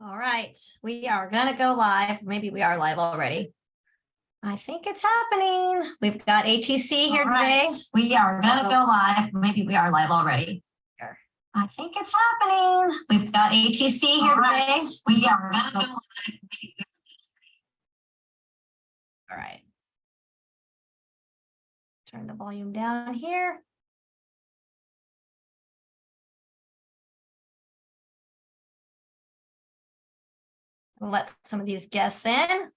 All right, we are gonna go live. Maybe we are live already. I think it's happening. We've got ATC here today. We are gonna go live. Maybe we are live already. I think it's happening. We've got ATC here today. We are gonna go live. All right. Turn the volume down here. Let some of these guests in.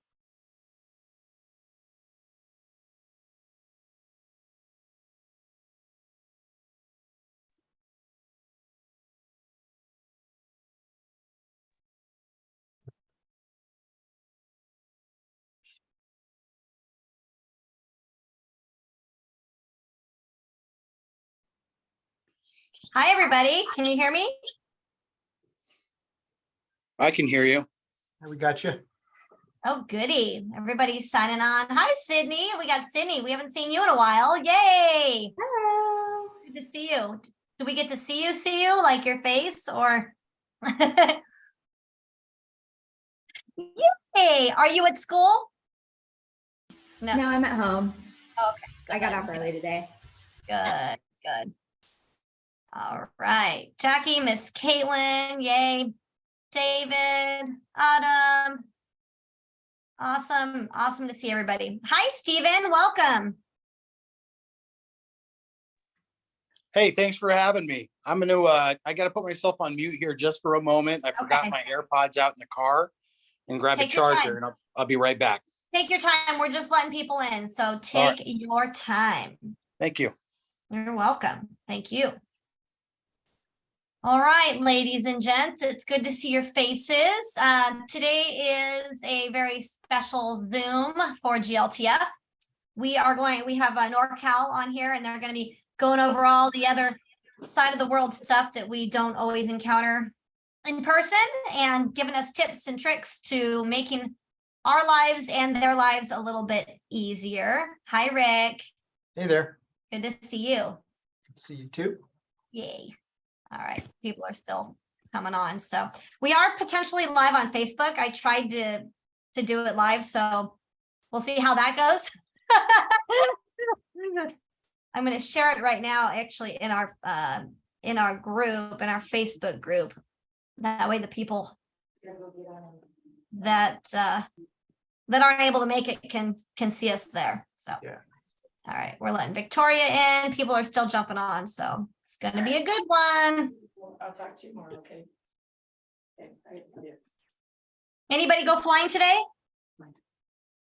Hi, everybody. Can you hear me? I can hear you. We got you. Oh, goody. Everybody's signing on. Hi, Sydney. We got Sydney. We haven't seen you in a while. Yay. Hello. Good to see you. Do we get to see you, like your face or? Yay. Are you at school? No, I'm at home. Okay. I got off early today. Good, good. All right. Jackie, Miss Caitlin, yay. David, Autumn. Awesome. Awesome to see everybody. Hi, Stephen. Welcome. Hey, thanks for having me. I'm going to, I got to put myself on mute here just for a moment. I forgot Okay. my AirPods out in the car and grab Take a your charger time. and I'll be right back. Take your time. We're just letting people in. So take your time. Thank you. You're welcome. Thank you. All right, ladies and gents, it's good to see your faces. Today is a very special Zoom for GLTF. We have NorCal on here, and they're going to be going over all the other side of the world stuff that we don't always encounter in person and giving us tips and tricks to making our lives and their lives a little bit easier. Hi, Rick. Hey there. Good to see you. Good to see you too. Yay. All right. People are still coming on. So we are potentially live on Facebook. I tried to do it live, so we'll see how that goes. I'm going to share it right now, actually, in our group, in our Facebook group. That way the people that aren't able to make it can see us there. So Yeah. All right, we're letting Victoria in. People are still jumping on, so it's going to be a good one. I'll talk to you more, okay? Anybody go flying today?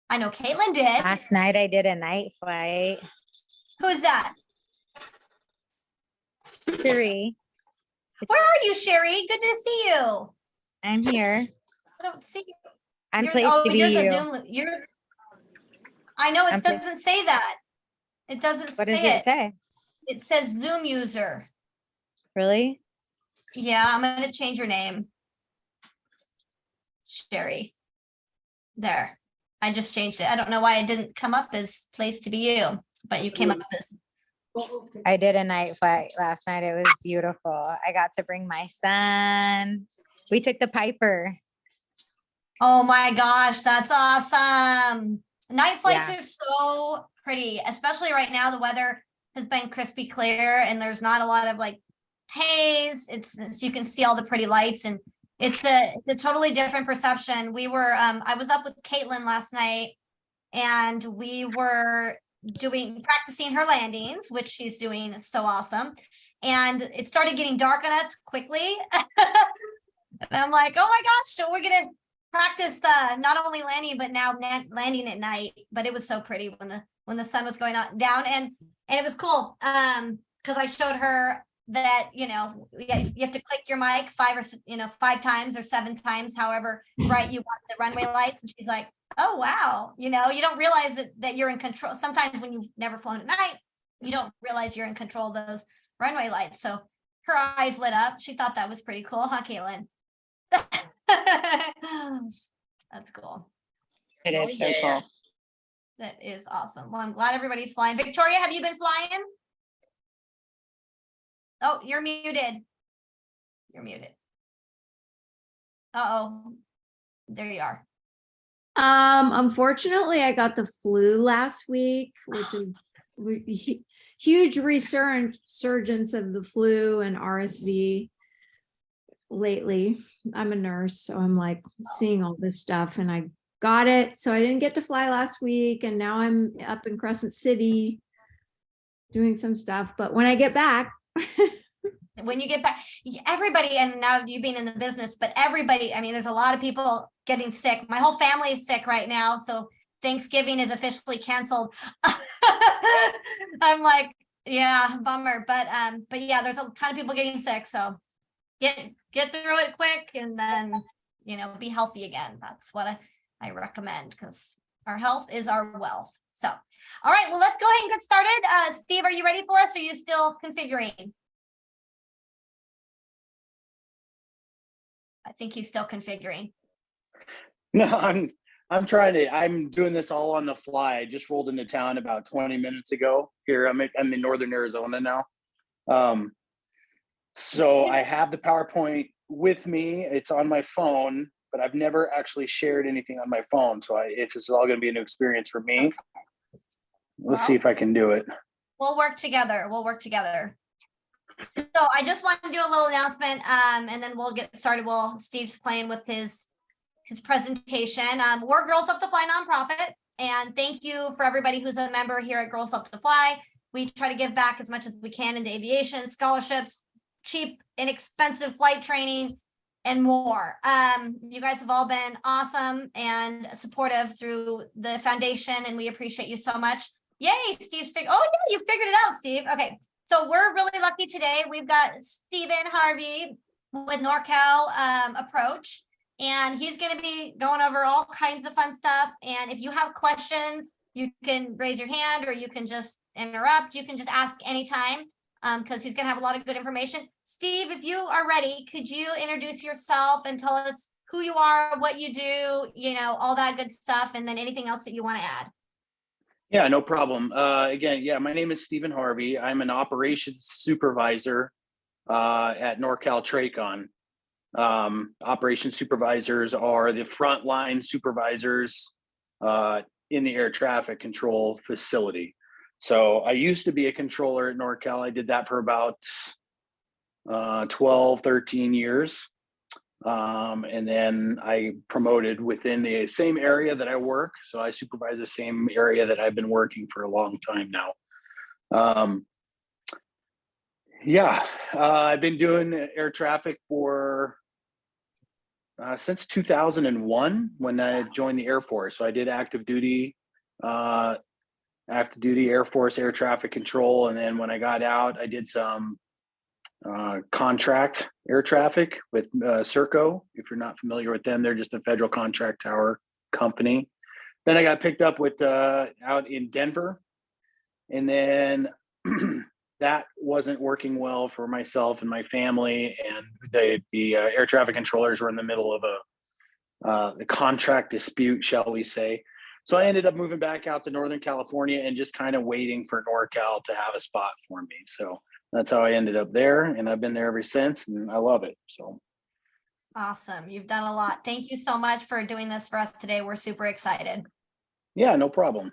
I know Caitlin did. Last night I did a night flight. Who's that? Sherry, Where are you, Sherry? Good to see you. I'm here. I don't see you. I'm You're- placed to be you're the you. Zoom. I know it I'm placed- doesn't say that. It doesn't What say does it say? It says Zoom user. Really? Yeah, I'm going to change your name. Sherry. There. I just changed it. I don't know why it didn't come up as place to be you, but you came up as. I did a night flight last night. It was beautiful. I got to bring my son. We took the Piper. Oh my gosh, that's awesome. Night flights Yeah. are so pretty, especially right now. The weather has been crispy clear and there's not a lot of like haze. So you can see all the pretty lights and it's a totally different perception. I was up with Caitlin last night and we were practicing her landings, which she's doing so awesome. And it started getting dark on us quickly. And I'm like, oh my gosh, so we're gonna practice not only landing but now landing at night. But it was so pretty when the sun was going down and it was cool because I showed her that you have to click your mic 5 times or 7 times, however bright you want the runway lights. And she's like, oh wow, you don't realize that you're in control. Sometimes when you've never flown at night, you don't realize you're in control of those runway lights. So her eyes lit up. She thought that was pretty cool, huh, Caitlin? That's cool. It is so cool. That is awesome. Well, I'm glad everybody's flying. Victoria, have you been flying? Oh, you're muted. You're muted. Uh-oh. There you are. Unfortunately, I got the flu last week, which is huge resurgence of the flu and RSV lately. I'm a nurse, so I'm like seeing all this stuff, and I got it. So I didn't get to fly last week, and now I'm up in Crescent City doing some stuff. But when I get back, When you get back, everybody, and now you being in the business, but everybody, I mean, there's a lot of people getting sick. My whole family is sick right now. So Thanksgiving is officially canceled. I'm like, yeah, bummer. But yeah, there's a ton of people getting sick. So get through it quick and then, be healthy again. That's what I recommend, because our health is our wealth. So, all right, well, let's go ahead and get started. Steve, are you ready for us? Or are you still configuring? I think he's still configuring. No, I'm doing this all on the fly. I just rolled into town about 20 minutes ago. Here, I'm in northern Arizona now. So I have the PowerPoint with me. It's on my phone, but I've never actually shared anything on my phone. So if this is all going to be a new experience for me, let's see if I can do it. We'll work together. So I just want to do a little announcement, and then we'll get started while Steve's playing with his presentation. We're Girls Love to Fly nonprofit, and thank you for everybody who's a member here at Girls Love to Fly. We try to give back as much as we can into aviation, scholarships, cheap, inexpensive flight training, and more. You guys have all been awesome and supportive through the foundation, and we appreciate you so much. Yay, Steve's oh yeah, you figured it out, Steve. Okay. So we're really lucky today. We've got Stephen Harvey with NorCal Approach, and he's going to be going over all kinds of fun stuff. And if you have questions, you can raise your hand or you can just interrupt. You can just ask anytime, because he's going to have a lot of good information. Steve, if you are ready, could you introduce yourself and tell us who you are, what you do, all that good stuff, and then anything else that you want to add? Yeah, no problem. Again, my name is Stephen Harvey. I'm an operations supervisor at NorCal TRACON. Operations supervisors are the frontline supervisors in the air traffic control facility. So I used to be a controller at NorCal. I did that for about 12, 13 years. And then I promoted within the same area that I work. So I supervise the same area that I've been working for a long time now. I've been doing air traffic for since 2001 when I joined the Air Force. So I did active duty Air Force air traffic control. And then when I got out, I did some contract air traffic with Serco. If you're not familiar with them, they're just a federal contract tower company. Then I got picked up with out in Denver, and then that wasn't working well for myself and my family, and the air traffic controllers were in the middle of the contract dispute, shall we say. So I ended up moving back out to Northern California and just kind of waiting for NorCal to have a spot for me. So that's how I ended up there, and I've been there ever since, and I love it. So Awesome. You've done a lot. Thank you so much for doing this for us today. We're super excited. Yeah, no problem.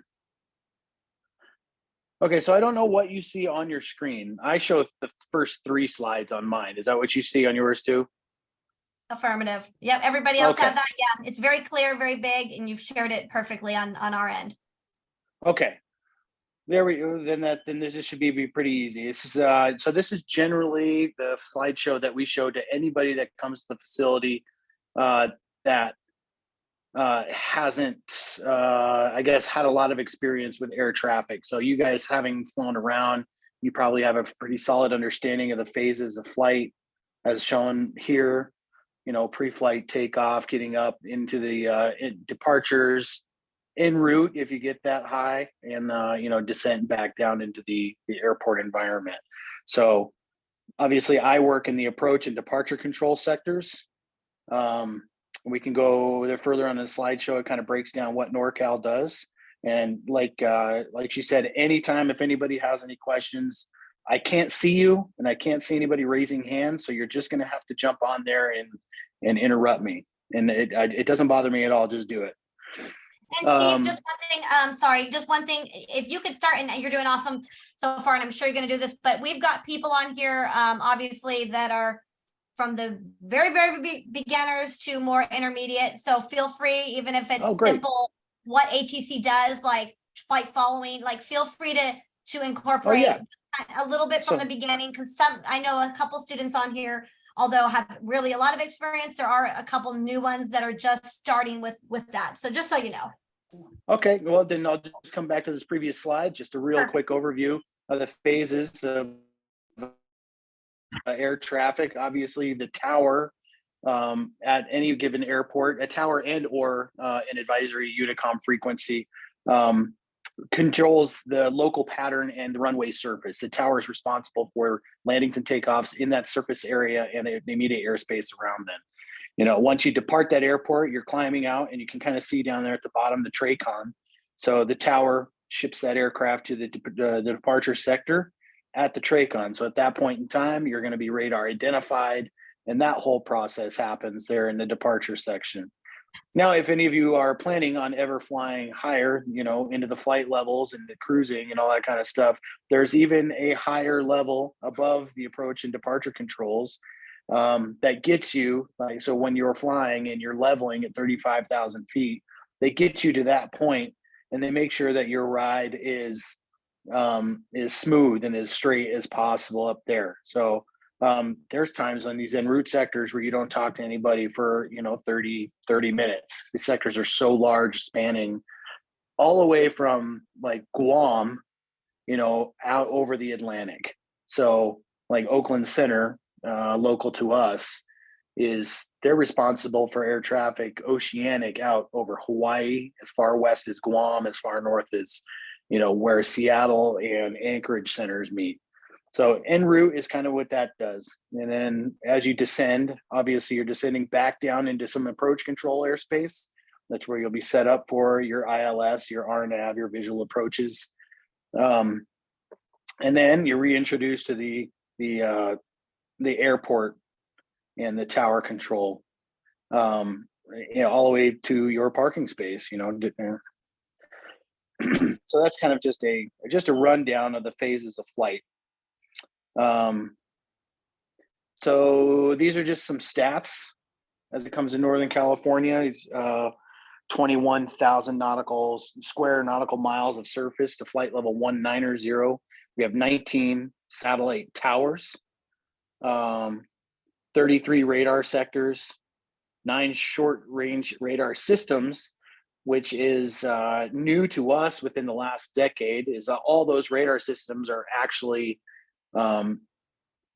Okay, so I don't know what you see on your screen. I show the first 3 slides on mine. Is that what you see on yours too? Affirmative. Yep. Everybody else Okay. have that. Yeah. It's very clear, very big, and you've shared it perfectly on our end. Okay. There we go. Then this should be pretty easy. This is so this is generally the slideshow that we show to anybody that comes to the facility that hasn't I guess had a lot of experience with air traffic. So you guys, having flown around, you probably have a pretty solid understanding of the phases of flight as shown here. Pre-flight takeoff, getting up into the departures, en route if you get that high, and descent back down into the airport environment. So obviously I work in the approach and departure control sectors. We can go there further on the slideshow. It kind of breaks down what NorCal does. And like she said, anytime, if anybody has any questions, I can't see you and I can't see anybody raising hands. So you're just going to have to jump on there and interrupt me. And it doesn't bother me at all. Just do it. And Steve, just one thing, sorry, just one thing, if you could start, and you're doing awesome so far, and I'm sure you're gonna do this, but we've got people on here, obviously, that are from the very, very beginners to more intermediate, so feel free, even if Oh, it's great. simple, what ATC does, like flight following, like feel free to incorporate yeah. a little bit from So- the beginning, because I know a couple students on here, although have really a lot of experience, there are a couple new ones that are just starting with that. So just so you know. Okay, well, then I'll just come back to this previous slide, just a real Sure. quick overview of the phases of air traffic. Obviously, the tower at any given airport, a tower and or an advisory Unicom frequency controls the local pattern and the runway surface. The tower is responsible for landings and takeoffs in that surface area and the immediate airspace around them. You know, once you depart that airport, you're climbing out and you can kind of see down there at the bottom the TRACON. So the tower ships that aircraft to the departure sector at the TRACON. So at that point in time, you're going to be radar identified, and that whole process happens there in the departure section. Now, if any of you are planning on ever flying higher, you know, into the flight levels and the cruising and all that kind of stuff, there's even a higher level above the approach and departure controls that gets you, like, so when you're flying and you're leveling at 35,000 feet, they get you to that point and they make sure that your ride is smooth and as straight as possible up there. So there's times on these en route sectors where you don't talk to anybody for, you know, 30 minutes. The sectors are so large, spanning all the way from like Guam, you know, out over the Atlantic. So like Oakland Center, local to us, they're responsible for air traffic oceanic out over Hawaii, as far west as Guam, as far north as, you know, where Seattle and Anchorage centers meet. So en route is kind of what that does. And then as you descend, obviously you're descending back down into some approach control airspace. That's where you'll be set up for your ILS, your RNAV, your visual approaches. And then you're reintroduced to the airport and the tower control, you know, all the way to your parking space, you know. So that's kind of just a rundown of the phases of flight. So these are just some stats as it comes to Northern California. 21,000 square nautical miles of surface to flight level 190. We have 19 satellite towers, 33 radar sectors, 9 short range radar systems, which is new to us within the last decade. Is all those radar systems are actually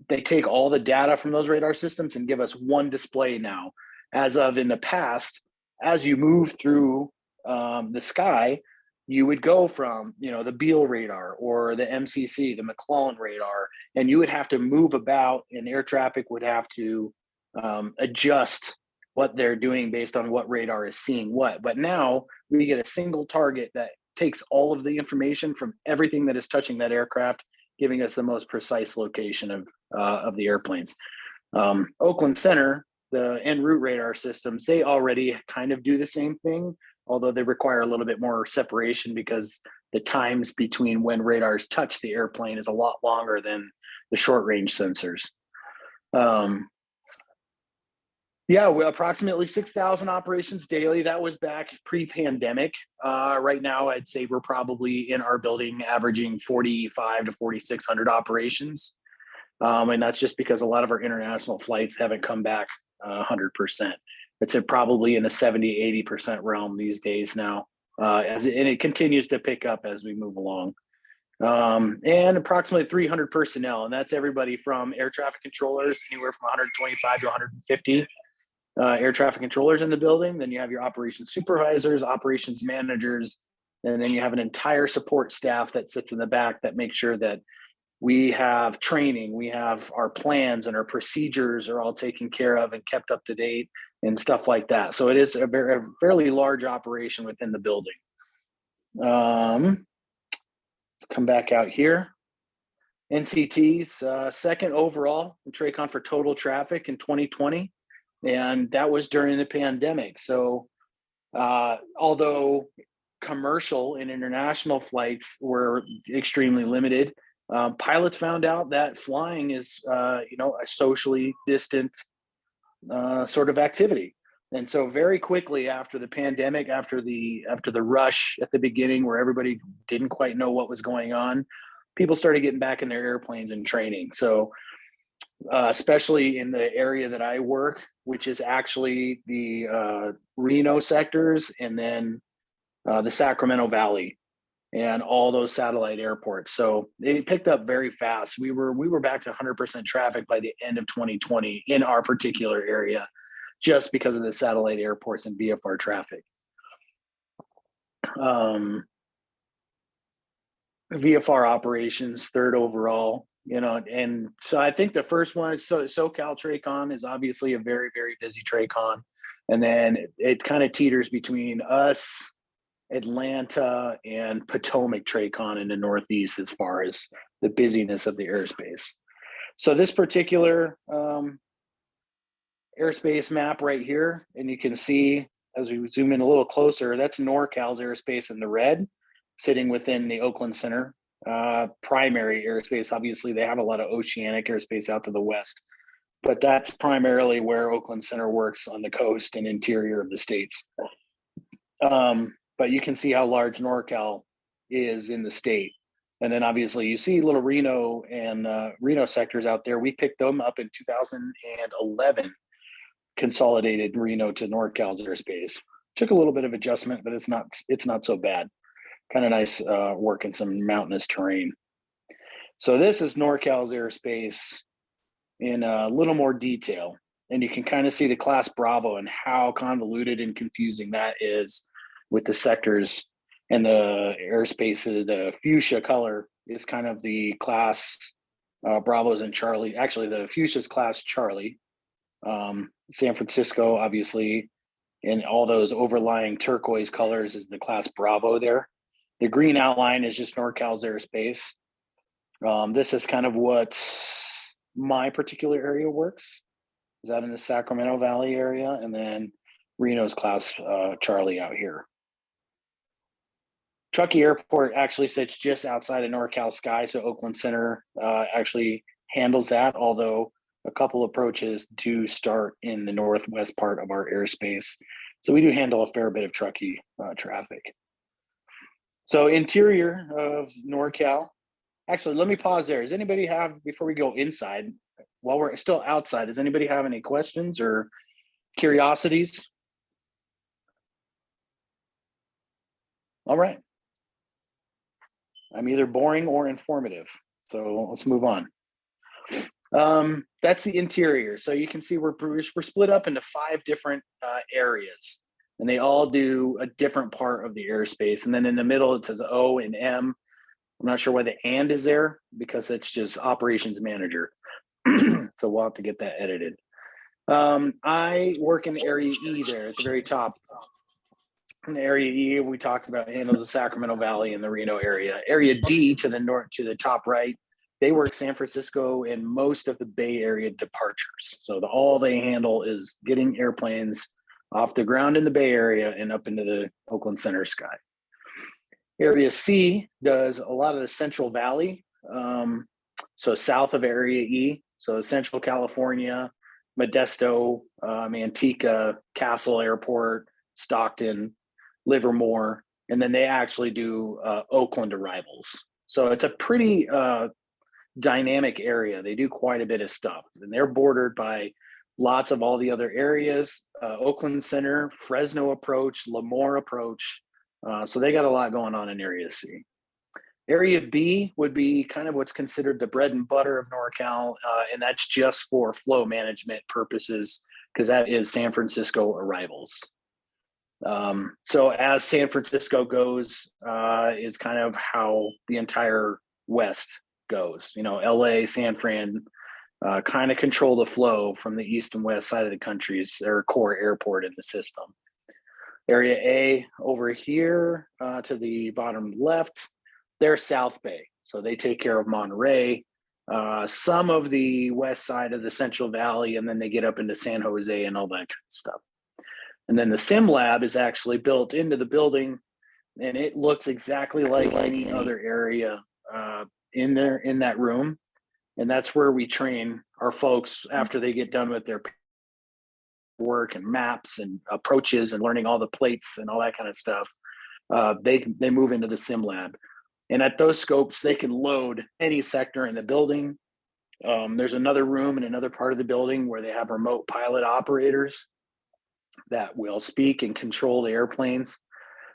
they take all the data from those radar systems and give us one display now. As of in the past, as you move through the sky, you would go from, you know, the Beale radar or the MCC, the McClellan radar, and you would have to move about, and air traffic would have to adjust what they're doing based on what radar is seeing what. But now we get a single target that takes all of the information from everything that is touching that aircraft, giving us the most precise location of the airplanes. Oakland Center, the en route radar systems, they already kind of do the same thing, although they require a little bit more separation because the times between when radars touch the airplane is a lot longer than the short range sensors. Yeah, we're approximately 6,000 operations daily. That was back pre-pandemic. Right now, I'd say we're probably in our building averaging 4,500 to 4,600 operations. And that's just because a lot of our international flights haven't come back 100%. It's probably in the 70, 80% realm these days now. And it continues to pick up as we move along. And approximately 300 personnel, and that's everybody from air traffic controllers, anywhere from 125 to 150 air traffic controllers in the building. Then you have your operations supervisors, operations managers, and then you have an entire support staff that sits in the back that makes sure that we have training, we have our plans and our procedures are all taken care of and kept up to date and stuff like that. So it is a fairly large operation within the building. Let's come back out here. NCT's second overall in TRACON for total traffic in 2020. And that was during the pandemic. So although commercial and international flights were extremely limited, pilots found out that flying is, a socially distant sort of activity. And so very quickly after the pandemic, after the rush at the beginning where everybody didn't quite know what was going on, people started getting back in their airplanes and training. So especially in the area that I work, which is actually the Reno sectors and then the Sacramento Valley and all those satellite airports. So it picked up very fast. We were back to 100% traffic by the end of 2020 in our particular area, just because of the satellite airports and VFR traffic. VFR operations, third overall, and so I think the first one, SoCal TRACON is obviously a very, very busy TRACON. And then it kind of teeters between us, Atlanta, and Potomac TRACON in the Northeast as far as the busyness of the airspace. So this particular airspace map right here, and you can see as we zoom in a little closer, that's NorCal's airspace in the red, sitting within the Oakland Center primary airspace. Obviously, they have a lot of oceanic airspace out to the west, but that's primarily where Oakland Center works on the coast and interior of the states. But you can see how large NorCal is in the state. And then obviously you see little Reno and Reno sectors out there. We picked them up in 2011, consolidated Reno to NorCal's airspace. Took a little bit of adjustment, but it's not so bad. Kind of nice work in some mountainous terrain. So this is NorCal's airspace in a little more detail. And you can kind of see the class Bravo and how convoluted and confusing that is with the sectors and the airspace. The fuchsia color is kind of the class Bravos and Charlie. Actually, the fuchsia's class Charlie. San Francisco, obviously, and all those overlying turquoise colors is the class Bravo there. The green outline is just NorCal's airspace. This is kind of what my particular area works. Is out in the Sacramento Valley area, and then Reno's class Charlie out here. Truckee Airport actually sits just outside of NorCal sky, so Oakland Center actually handles that, although a couple approaches do start in the northwest part of our airspace. So we do handle a fair bit of Truckee traffic. So interior of NorCal, actually, let me pause there. Does anybody have, before we go inside, while we're still outside, does anybody have any questions or curiosities? All right. I'm either boring or informative, so let's move on. That's the interior. So you can see we're split up into 5 different areas, and they all do a different part of the airspace. And then in the middle, it says O and M. I'm not sure why the and is there, because it's just operations manager. So we'll have to get that edited. I work in Area E there at the very top. In Area E, we talked about handles the Sacramento Valley and the Reno area. Area D to the north, to the top right, they work San Francisco and most of the Bay Area departures. So all they handle is getting airplanes off the ground in the Bay Area and up into the Oakland Center sky. Area C does a lot of the Central Valley, so south of Area E, so Central California, Modesto, Manteca, Castle Airport, Stockton, Livermore, and then they actually do Oakland arrivals. So it's a pretty dynamic area. They do quite a bit of stuff, and they're bordered by lots of all the other areas, Oakland Center, Fresno approach, Lemoore approach. So they got a lot going on in Area C. Area B would be kind of what's considered the bread and butter of NorCal, and that's just for flow management purposes, because that is San Francisco arrivals. So as San Francisco goes, is kind of how the entire West goes. LA, San Fran, kind of control the flow from the east and west side of the country's their core airport in the system. Area A over here to the bottom left, they're South Bay. So they take care of Monterey, some of the west side of the Central Valley, and then they get up into San Jose and all that kind of stuff. And then the sim lab is actually built into the building, and it looks exactly like any other area in that room. And that's where we train our folks after they get done with their work and maps and approaches and learning all the plates and all that kind of stuff. They move into the sim lab. And at those scopes, they can load any sector in the building. There's another room in another part of the building where they have remote pilot operators that will speak and control the airplanes.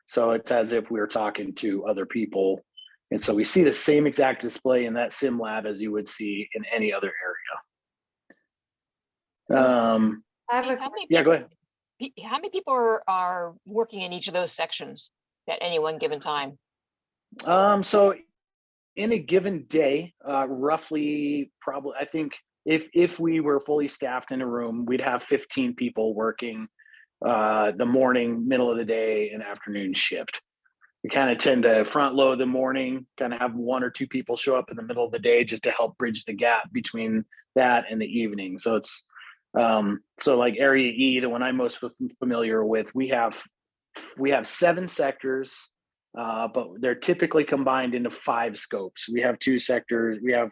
So it's as if we were talking to other people. And so we see the same exact display in that sim lab as you would see in any other area. I have a How many Yeah, go ahead. How many people are working in each of those sections at any one given time? So in a given day, roughly, probably, I think if we were fully staffed in a room, we'd have 15 people working the morning, middle of the day, and afternoon shift. We kind of tend to front load the morning, kind of have 1 or 2 people show up in the middle of the day just to help bridge the gap between that and the evening. So it's so like Area E, the one I'm most familiar with, we have 7 sectors. But they're typically combined into 5 scopes. We have 2 sectors. We have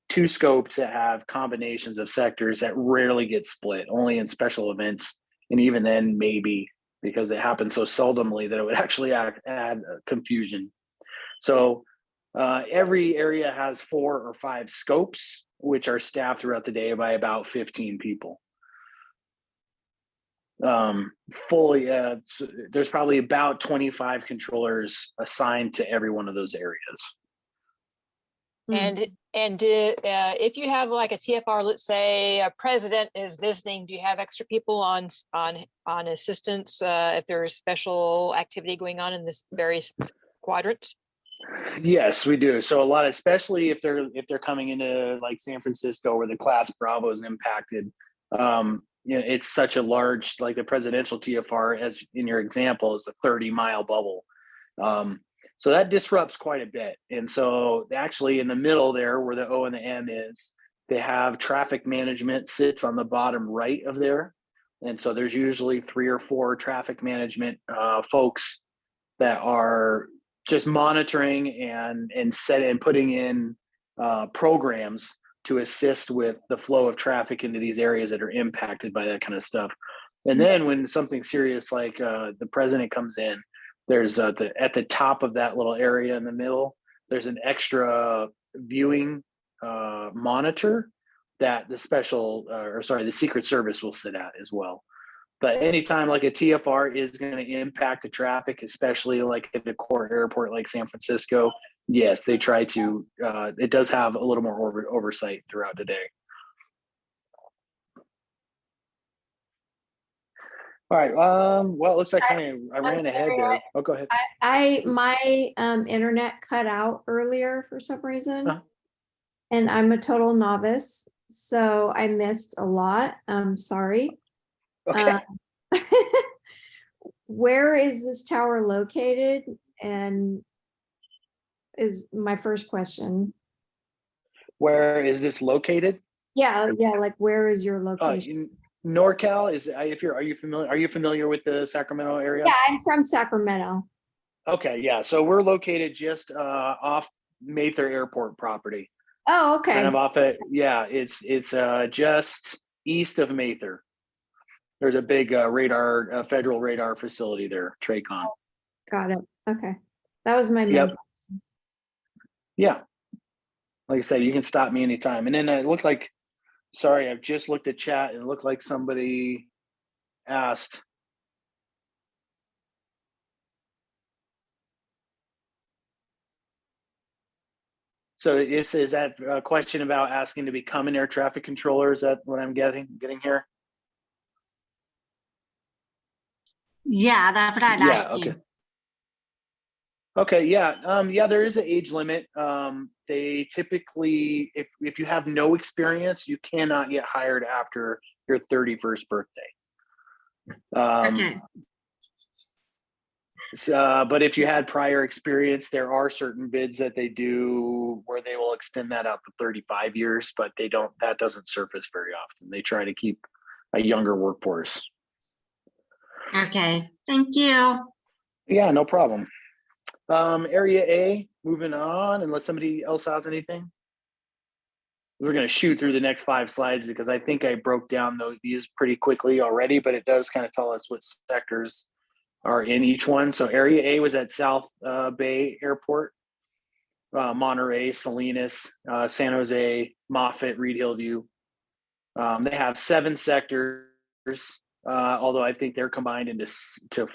2 scopes that have combinations of sectors that rarely get split, only in special events. And even then, maybe, because it happens so seldomly that it would actually add confusion. So every area has 4 or 5 scopes, which are staffed throughout the day by about 15 people. Fully, so there's probably about 25 controllers assigned to every one of those areas. And if you have like a TFR, let's say a president is visiting, do you have extra people on assistance if there's special activity going on in this various quadrants? Yes, we do. So a lot, especially if they're coming into like San Francisco where the class Bravo is impacted. It's such a large, like the presidential TFR, as in your example, is a 30-mile bubble. So that disrupts quite a bit. And so actually in the middle there where the O and the M is, they have traffic management sits on the bottom right of there. And so there's usually 3 or 4 traffic management folks that are just monitoring and putting in programs to assist with the flow of traffic into these areas that are impacted by that kind of stuff. And then when something serious like the president comes in, there's at the top of that little area in the middle, there's an extra viewing monitor that the Secret Service will sit at as well. But anytime like a TFR is going to impact the traffic, especially like at a core airport like San Francisco, yes, they try to, it does have a little more oversight throughout the day. All right. Well, it looks like I ran ahead there. Oh, go ahead. My internet cut out earlier for some reason. Huh? And I'm a total novice, so I missed a lot. I'm sorry. Okay. Where is this tower located? And is my first question. Where is this located? Yeah, like where is your location? NorCal is. Are you familiar? Are you familiar with the Sacramento area? Yeah, I'm from Sacramento. Okay. Yeah. So we're located just off Mather Airport property. Oh, okay. Kind of off it. Yeah. It's just east of Mather. There's a big federal radar facility there, TRACON. Got it. Okay. That was my main Yep. question. Yeah. Like I said, you can stop me anytime. And then it looked like, sorry, I've just looked at chat and it looked like somebody asked. So is that a question about asking to become an air traffic controller? Is that what I'm getting here? Yeah, that's what I'd ask Okay. you. Okay, yeah. Yeah, there is an age limit. They typically, if you have no experience, you cannot get hired after your 31st birthday. Okay. But if you had prior experience, there are certain bids that they do where they will extend that out to 35 years, but that doesn't surface very often. They try to keep a younger workforce. Okay, thank you. Yeah, no problem. Area A, moving on, unless somebody else has anything. We're going to shoot through the next 5 slides because I think I broke down these pretty quickly already, but it does kind of tell us what sectors are in each one. So Area A was at South Bay Airport, Monterey, Salinas, San Jose, Moffett, Reed Hillview. They have 7 sectors, although I think they're combined into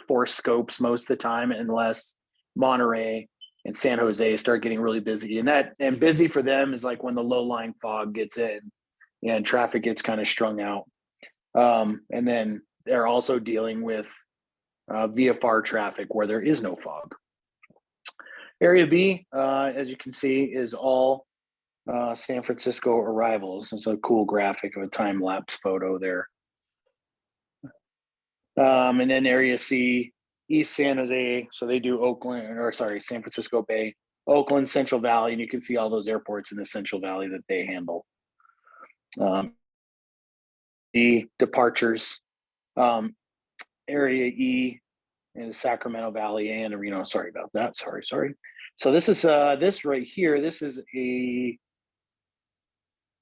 4 scopes most of the time, unless Monterey and San Jose start getting really busy. And busy for them is like when the low lying fog gets in and traffic gets kind of strung out. And then they're also dealing with VFR traffic where there is no fog. Area B, as you can see, is all San Francisco arrivals. It's a cool graphic of a time-lapse photo there. And then Area C, East San Jose, so they do San Francisco Bay, Oakland, Central Valley, and you can see all those airports in the Central Valley that they handle. The departures, Area E in the Sacramento Valley and Reno. Sorry about that. Sorry. So this is this right here. This is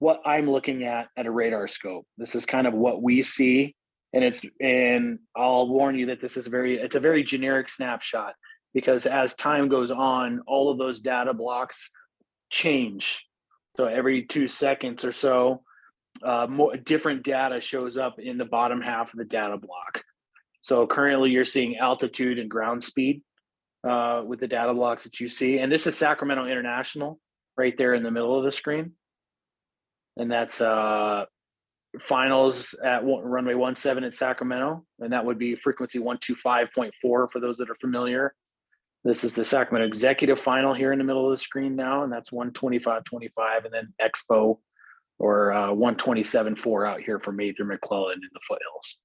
what I'm looking at a radar scope. This is kind of what we see. And I'll warn you that this is it's a very generic snapshot, because as time goes on, all of those data blocks change. So every 2 seconds or so, more different data shows up in the bottom half of the data block. So currently you're seeing altitude and ground speed with the data blocks that you see. And this is Sacramento International right there in the middle of the screen. And that's finals at runway 17 at Sacramento, and that would be frequency 125.4 for those that are familiar. This is the Sacramento executive final here in the middle of the screen now, and that's 125.25, and then Expo or 127.4 out here for Mather McClellan in the foothills.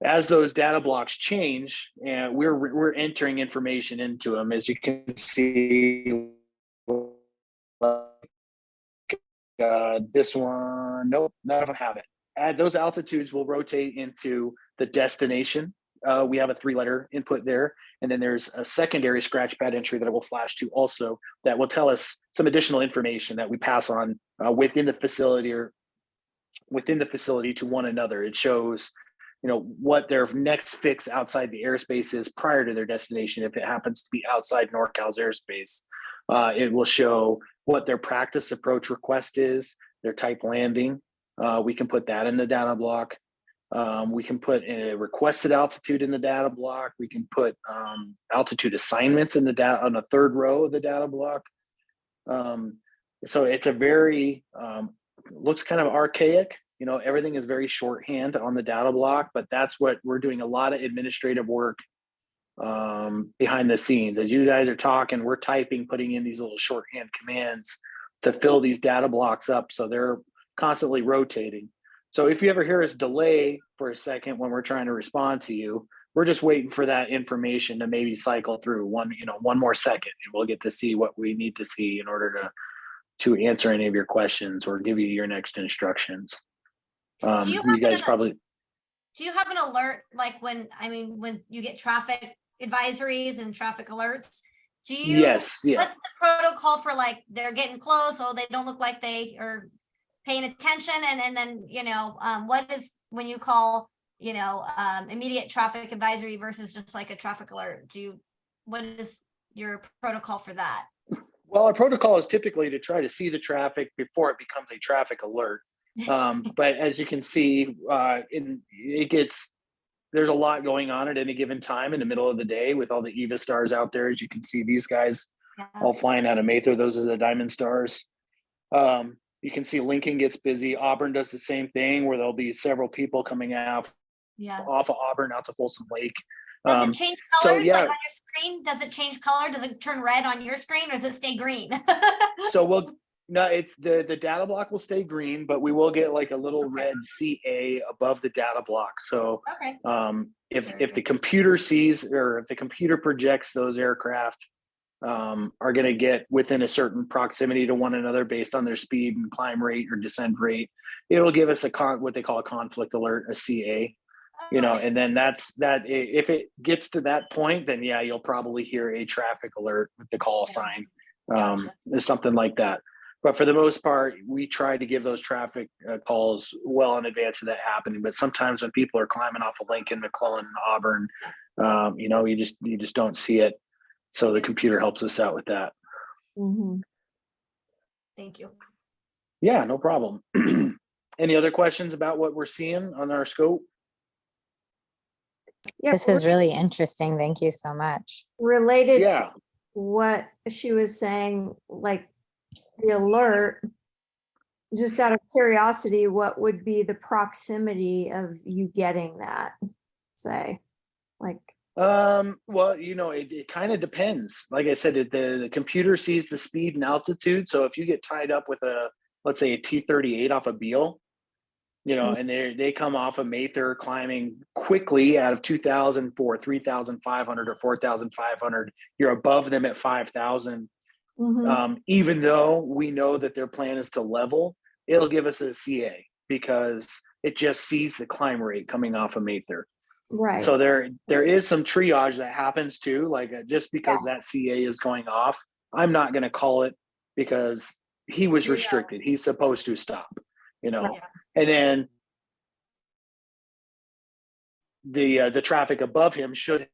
As those data blocks change, and we're entering information into them, as you can see. This one, nope, none of them have it. Those altitudes will rotate into the destination. We have a 3-letter input there, and then there's a secondary scratch pad entry that I will flash to also that will tell us some additional information that we pass on within the facility to one another. It shows, what their next fix outside the airspace is prior to their destination. If it happens to be outside NorCal's airspace, it will show what their practice approach request is, their type landing. We can put that in the data block. We can put a requested altitude in the data block. We can put altitude assignments in the data on the 3rd row of the data block. So it's a very, looks kind of archaic. Everything is very shorthand on the data block, but that's what we're doing, a lot of administrative work behind the scenes. As you guys are talking, we're typing, putting in these little shorthand commands to fill these data blocks up, so they're constantly rotating. So if you ever hear us delay for a second when we're trying to respond to you, we're just waiting for that information to maybe cycle through one more second, and we'll get to see what we need to see in order to answer any of your questions or give you your next instructions. Do you have an alert, like when you get traffic advisories and traffic alerts? Yes, yeah. What's the protocol for, like, they're getting close, so they don't look like they are paying attention, and then what is when you call immediate traffic advisory versus just like a traffic alert? What is your protocol for that? Well, our protocol is typically to try to see the traffic before it becomes a traffic alert. But as you can see, there's a lot going on at any given time in the middle of the day with all the EVA stars out there. As you can see, these guys all flying out of Mather. Those are the Diamond Stars. You can see Lincoln gets busy. Auburn does the same thing, where there'll be several people coming out off of Auburn out to Folsom Lake. Does it change colors like on your screen? Does it change color? Does it turn red on your screen, or does it stay green? So No, it's the data block will stay green, but we will get like a little Okay. red CA above the data block. So Okay. if the computer sees, or if the computer projects those aircraft are going to get within a certain proximity to one another based on their speed and climb rate or descent rate, it'll give us what they call a conflict alert, a CA. And then if it gets to that point, then yeah, you'll probably hear a traffic alert with the call sign, Gotcha. something like that. But for the most part, we try to give those traffic calls well in advance of that happening. But sometimes when people are climbing off of Lincoln, McClellan, Auburn, you just don't see it. So the computer helps us out with that. Mhm. Thank you. Yeah, no problem. Any other questions about what we're seeing on our scope? Yeah, This is really interesting. Thank you so much. related to Yeah. what she was saying, like the alert, just out of curiosity, what would be the proximity of you getting that? Say, like, Well, it kind of depends. Like I said, the computer sees the speed and altitude. So if you get tied up with let's say a T-38 off a Beale, and they come off of Mather climbing quickly out of 2,000 for 3,500 or 4,500, you're above them at 5,000. Even though we know that their plan is to level, it'll give us a CA because it just sees the climb rate coming off of Mather. right. So there is some triage that happens too. Like just because that CA is going off, I'm not going to call it because he was restricted. He's supposed to stop, Yeah. and then the traffic above him should have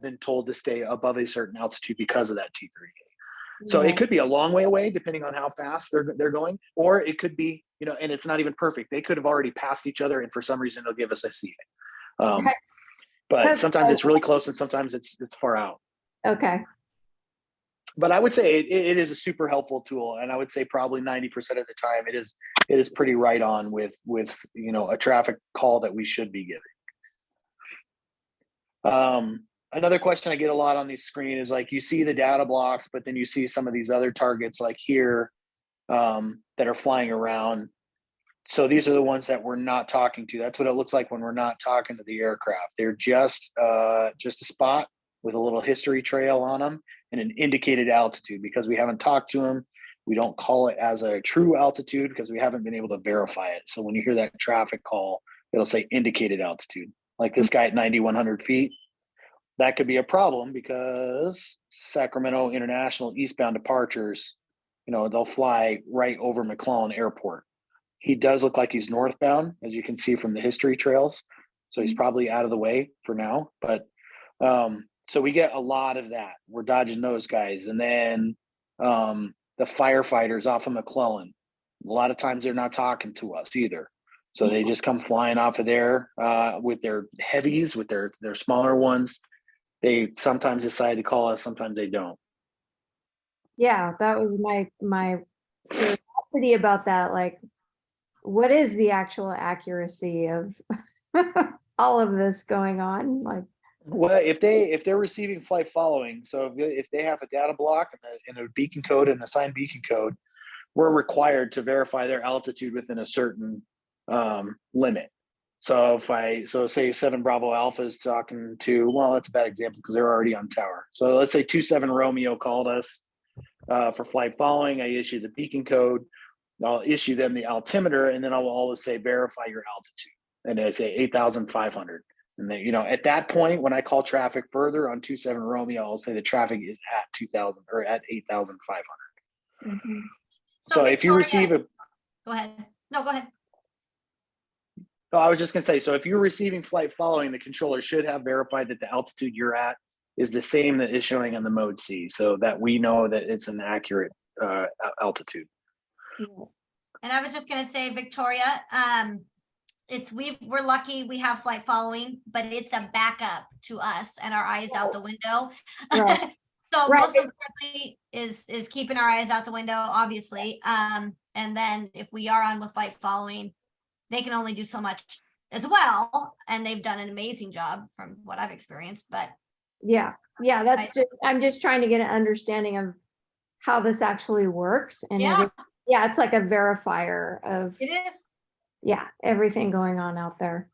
been told to stay above a certain altitude because of that T-38. So it could be a long way away depending on how fast they're going, or it could be, and it's not even perfect. They could have already passed each other, and for some reason they'll give us a CA. But sometimes it's really close and sometimes it's far out. Okay. But I would say it is a super helpful tool, and I would say probably 90% of the time it is pretty right on with a traffic call that we should be giving. Another question I get a lot on this screen is like, you see the data blocks, but then you see some of these other targets like here that are flying around. So these are the ones that we're not talking to. That's what it looks like when we're not talking to the aircraft. They're just a spot with a little history trail on them and an indicated altitude. Because we haven't talked to them, we don't call it as a true altitude because we haven't been able to verify it. So when you hear that traffic call, it'll say indicated altitude. Like this guy at 9,100 feet, that could be a problem because Sacramento International eastbound departures, they'll fly right over McClellan Airport. He does look like he's northbound, as you can see from the history trails. So he's probably out of the way for now. But so we get a lot of that. We're dodging those guys. And then the firefighters off of McClellan, a lot of times they're not talking to us either. So they just come flying off of there with their heavies, with their smaller ones. They sometimes decide to call us, sometimes they don't. Yeah, that was my curiosity about that. Like, what is the actual accuracy of all of this going on? Like, well, if they're receiving flight following, so if they have a data block and a beacon code and assigned beacon code, we're required to verify their altitude within a certain limit. So say 7 Bravo Alpha is talking to, well, that's a bad example because they're already on tower. So let's say 27 Romeo called us for flight following. I issue the beacon code. I'll issue them the altimeter, and then I will always say verify your altitude, and I say 8,500. And then at that point, when I call traffic further on 27 Romeo, I'll say the traffic is at 2,000 or at 8,500. So if you receive Go ahead. No, go ahead. No, I was just going to say, so if you're receiving flight following, the controller should have verified that the altitude you're at is the same that is showing on the mode C, so that we know that it's an accurate altitude. And I was just going to say, Victoria, we're lucky we have flight following, but it's a backup to us and our eyes out the window. Right. So Right. most importantly is keeping our eyes out the window, obviously. And then if we are on with flight following, they can only do so much as well. And they've done an amazing job from what I've experienced, but yeah, that's I'm just trying to get an understanding of how this actually works and Yeah. yeah, it's like a verifier of, It is. yeah, everything going on out there.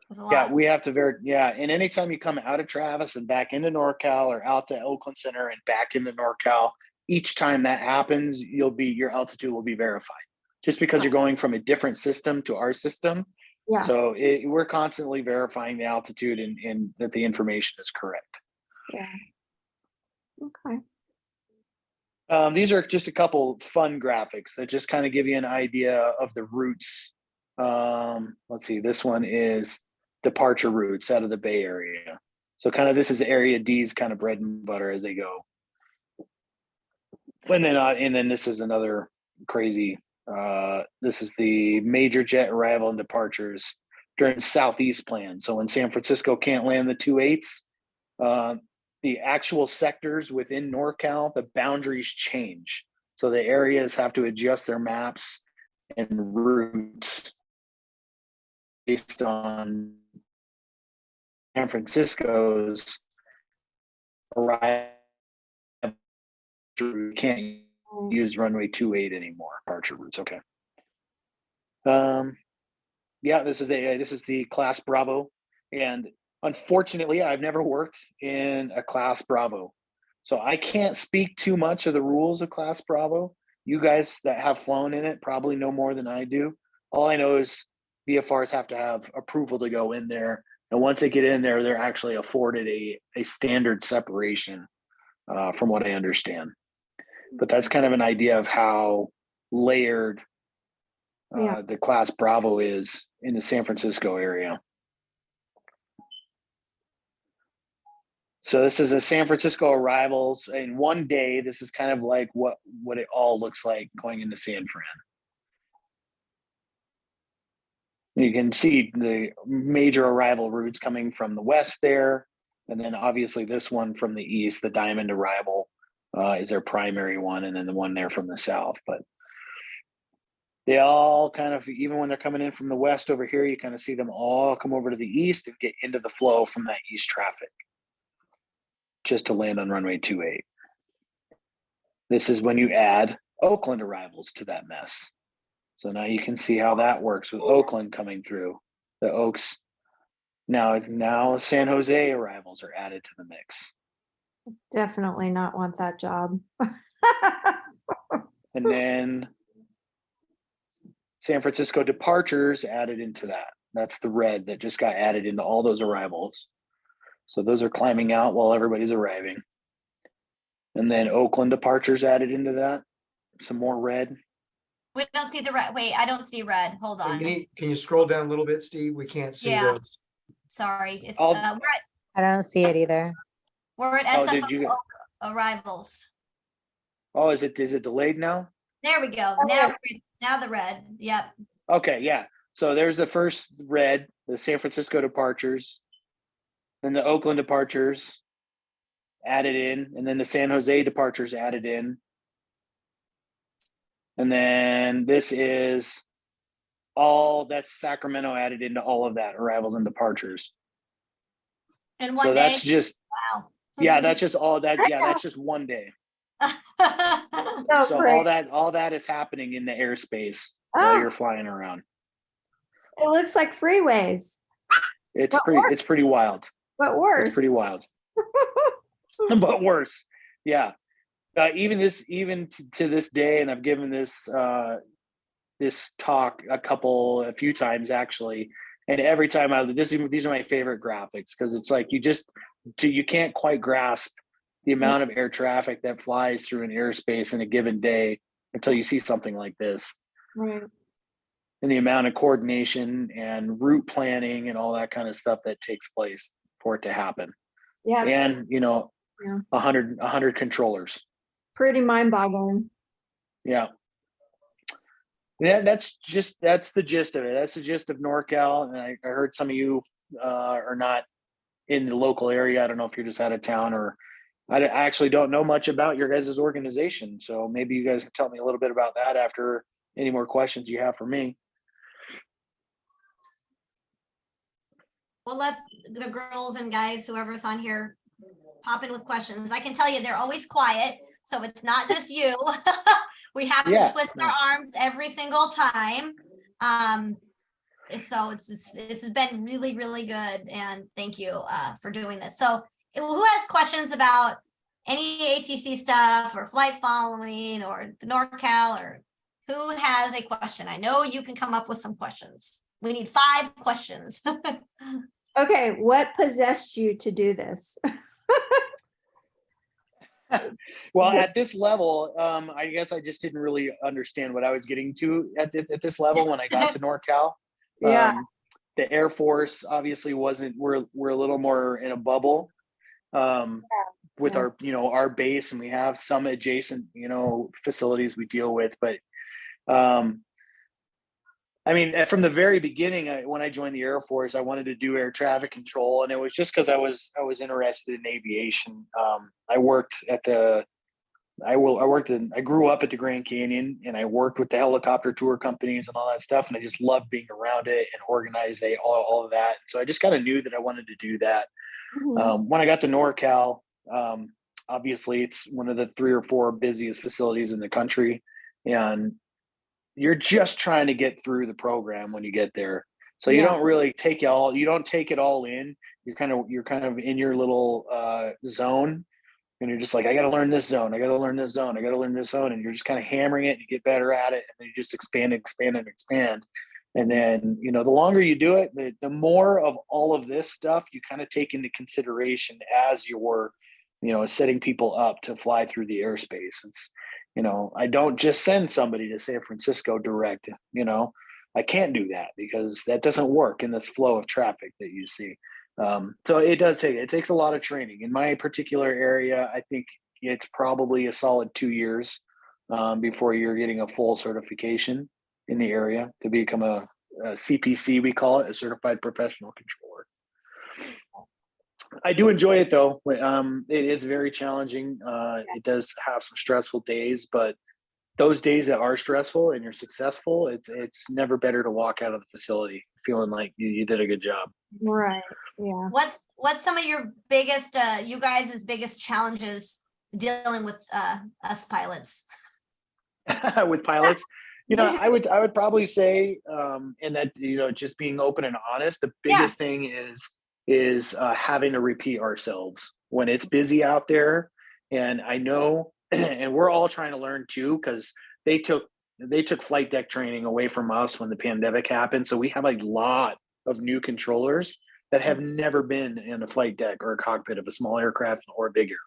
There's a Yeah, lot. we have to and anytime you come out of Travis and back into NorCal or out to Oakland Center and back into NorCal, each time that happens, your altitude will be verified just because you're going from a different system to our system. Yeah. So we're constantly verifying the altitude and that the information is correct. Yeah. Okay. These are just a couple fun graphics that just kind of give you an idea of the routes. Let's see, this one is departure routes out of the Bay Area. So kind of this is Area D's kind of bread and butter as they go. And then this is another crazy, this is the major jet arrival and departures during the Southeast plan. So when San Francisco can't land the 2.8s, the actual sectors within NorCal, the boundaries change. So the areas have to adjust their maps and routes based on San Francisco's arrival. You can't use runway 28 anymore, departure routes. Okay. Yeah, this is the class Bravo. And unfortunately, I've never worked in a class Bravo. So I can't speak too much of the rules of class Bravo. You guys that have flown in it probably know more than I do. All I know is VFRs have to have approval to go in there. And once they get in there, they're actually afforded a standard separation from what I understand. But that's kind of an idea of how layered the class Bravo is in the San Francisco area. So this is a San Francisco arrivals in one day. This is kind of like what it all looks like going into San Fran. You can see the major arrival routes coming from the west there. And then obviously this one from the east, the Diamond arrival is their primary one. And then the one there from the south. But they all kind of, even when they're coming in from the west over here, you kind of see them all come over to the east and get into the flow from that east traffic just to land on runway 28. This is when you add Oakland arrivals to that mess. So now you can see how that works with Oakland coming through. The Oaks, now San Jose arrivals are added to the mix. Definitely not want that job. And then San Francisco departures added into that. That's the red that just got added into all those arrivals. So those are climbing out while everybody's arriving. And then Oakland departures added into that. Some more red. We don't see the red. Wait, I don't see red. Hold on. Can you scroll down a little bit, Steve? We can't see Yeah. those. Sorry. It's I'll- I don't see it either. we're at Oh, SFO did you- arrivals. Oh, is it delayed now? There we go. Now the red. Yep. Okay, yeah. So there's the first red, the San Francisco departures, then the Oakland departures added in, and then the San Jose departures added in. And then this is that's Sacramento added into all of that, arrivals and departures. In one So day. that's just, Wow. yeah, that's just all that, yeah, that's just one day. Oh, So great. all that is happening in the airspace Oh. while you're flying around. It looks like freeways, It's But pretty wild. but It's worse. pretty wild. But worse. Yeah. Even to this day, and I've given this this talk a few times actually, and every time these are my favorite graphics because it's like you can't quite grasp the amount of air traffic that flies through an airspace in a given day until you see something like this. Right. And the amount of coordination and route planning and all that kind of stuff that takes place for it to happen. Yeah, it's And, Yeah. 100 controllers. pretty mind-boggling. Yeah. Yeah, that's the gist of it. That's the gist of NorCal. And I heard some of you are not in the local area. I don't know if you're just out of town or I actually don't know much about your guys' organization. So maybe you guys can tell me a little bit about that after any more questions you have for me. We'll let the girls and guys, whoever's on here, pop in with questions. I can tell you they're always quiet. so it's not just you. We have Yeah, to twist no. our arms every single time. This has been really, really good, and thank you for doing this. So who has questions about any ATC stuff or flight following or the NorCal, or who has a question? I know you can come up with some questions. We need 5 questions. Okay, what possessed you to do this? Well, at this level, I guess I just didn't really understand what I was getting to at this level when I got to NorCal. Yeah. The Air Force obviously wasn't. We're a little more in a bubble with Yeah. our our base, and we have some adjacent facilities we deal with. But I mean, from the very beginning, when I joined the Air Force, I wanted to do air traffic control, and it was just because I was interested in aviation. I worked at I grew up at the Grand Canyon, and I worked with the helicopter tour companies and all that stuff, and I just loved being around it and organizing all of that. So I just kind of knew that I wanted to do that. Mhm. When I got to NorCal, obviously it's one of the 3 or 4 busiest facilities in the country, and you're just trying to get through the program when you get there. So you Yeah. don't really take it all. You don't take it all in. You're kind of in your little zone, and you're just like, I got to learn this zone. I got to learn this zone. I got to learn this zone. And you're just kind of hammering it and you get better at it. And then you just expand and expand and expand. And then, the longer you do it, the more of all of this stuff you kind of take into consideration as you're, setting people up to fly through the airspace. It's, I don't just send somebody to San Francisco direct, I can't do that because that doesn't work in this flow of traffic that you see. So it takes a lot of training. In my particular area, I think it's probably a solid 2 years before you're getting a full certification in the area to become a CPC, we call it, a certified professional controller. I do enjoy it though. It is very challenging. It does have some stressful days, but those days that are stressful and you're successful, it's never better to walk out of the facility feeling like you did a good job. Right. Yeah. What's some of your biggest, you guys' biggest challenges dealing with us pilots? With pilots, I would probably say, and that just being open and honest, the biggest thing is having to repeat ourselves when it's busy out there. And I know, and we're all trying to learn too, because they took flight deck training away from us when the pandemic happened. So we have a lot of new controllers that have never been in a flight deck or a cockpit of a small aircraft or a big aircraft.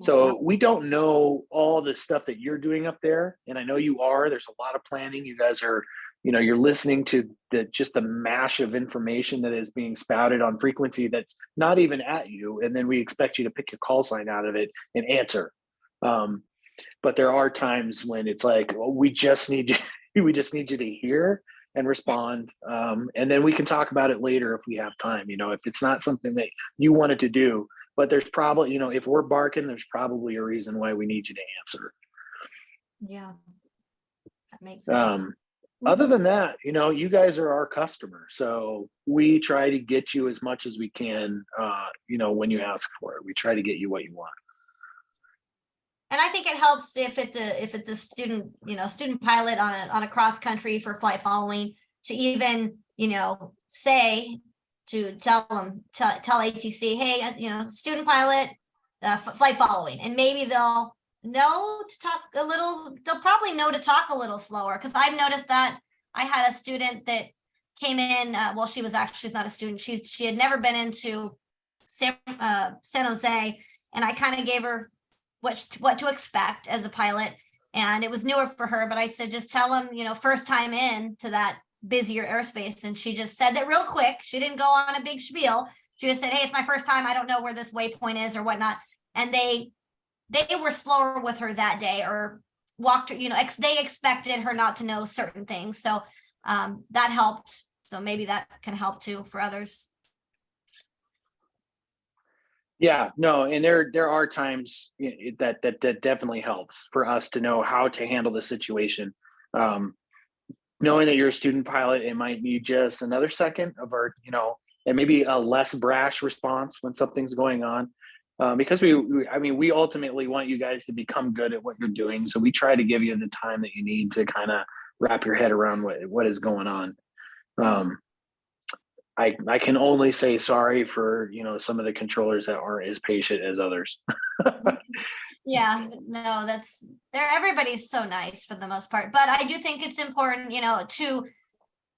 So we don't know all the stuff that you're doing up there. And I know you are. There's a lot of planning. You guys are, you're listening to the mash of information that is being spouted on frequency that's not even at you. And then we expect you to pick your call sign out of it and answer. But there are times when it's like, well, we just need you to hear and respond. And then we can talk about it later if we have time, if it's not something that you wanted to do. But there's probably, if we're barking, there's probably a reason why we need you to answer. Yeah, that makes sense. Other than that, you guys are our customer. So we try to get you as much as we can, when you ask for it. We try to get you what you want. And I think it helps if it's a student, student pilot on a cross country for flight following to even, say, to tell ATC, hey, student pilot, flight following, and maybe they'll know to talk a little. They'll probably know to talk a little slower, because I've noticed that I had a student that came in. Well, she's not a student. She had never been into San Jose, and I kind of gave her what to expect as a pilot, and it was newer for her. But I said, just tell them, first time in to that busier airspace. And she just said that real quick. She didn't go on a big spiel. She just said, hey, it's my first time. I don't know where this waypoint is or whatnot. And they were slower with her that day, or walked her, they expected her not to know certain things. So that helped. So maybe that can help too for others. Yeah, no, and there are times that definitely helps for us to know how to handle the situation. Knowing that you're a student pilot, it might need just another second of our, and maybe a less brash response when something's going on. because we ultimately want you guys to become good at what you're doing. So we try to give you the time that you need to kind of wrap your head around what is going on. I can only say sorry for, some of the controllers that aren't as patient as others. Yeah, no, everybody's so nice for the most part, but I do think it's important,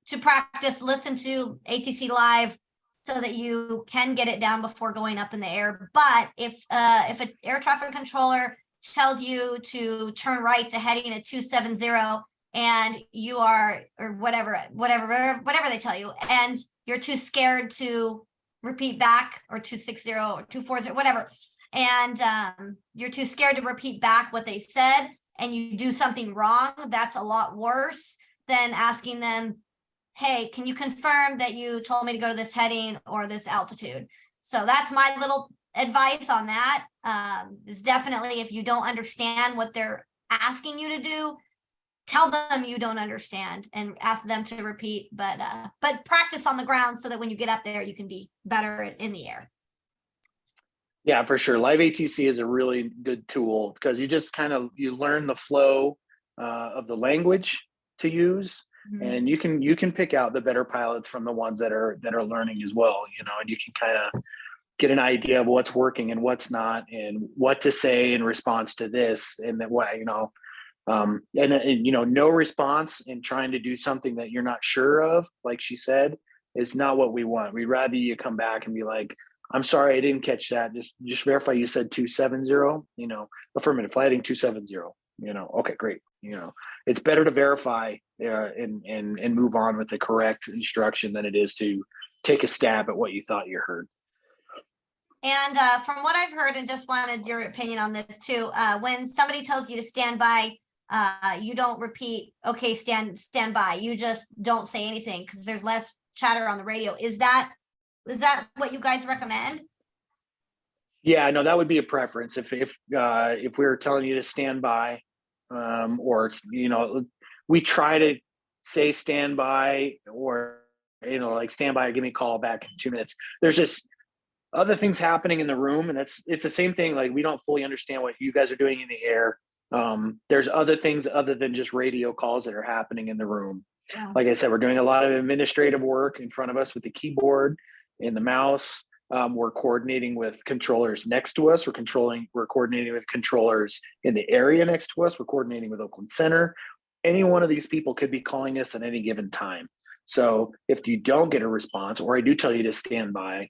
to practice, listen to ATC live so that you can get it down before going up in the air. But if an air traffic controller tells you to turn right to heading at 270 and you are, or whatever they tell you, and you're too scared to repeat back, or 260 or 240, whatever, and you're too scared to repeat back what they said, and you do something wrong, that's a lot worse than asking them, hey, can you confirm that you told me to go to this heading or this altitude? So that's my little advice on that. Is definitely, if you don't understand what they're asking you to do, tell them you don't understand and ask them to repeat, but practice on the ground so that when you get up there, you can be better in the air. Yeah, for sure. Live ATC is a really good tool because you just you learn the flow of the language to use. Mm-hmm. And you can pick out the better pilots from the ones that are learning as well, and you can kind of get an idea of what's working and what's not, and what to say in response to this, and then what, no response and trying to do something that you're not sure of, like she said, is not what we want. We'd rather you come back and be like, I'm sorry, I didn't catch that. Just verify you said 270, affirmative, flighting 270, okay, great. It's better to verify and move on with the correct instruction than it is to take a stab at what you thought you heard. And from what I've heard, and just wanted your opinion on this too, when somebody tells you to stand by, you don't repeat, okay, stand by. You just don't say anything because there's less chatter on the radio. Is that what you guys recommend? Yeah, no, that would be a preference. If we were telling you to stand by, or we try to say stand by, or like stand by, give me a call back in 2 minutes. There's just other things happening in the room, and it's the same thing. Like, we don't fully understand what you guys are doing in the air. There's other things other than just radio calls that are happening in the room. Yeah. Like I said, we're doing a lot of administrative work in front of us with the keyboard and the mouse. We're coordinating with controllers next to us. We're coordinating with controllers in the area next to us. We're coordinating with Oakland Center. Any one of these people could be calling us at any given time. So if you don't get a response, or I do tell you to stand by,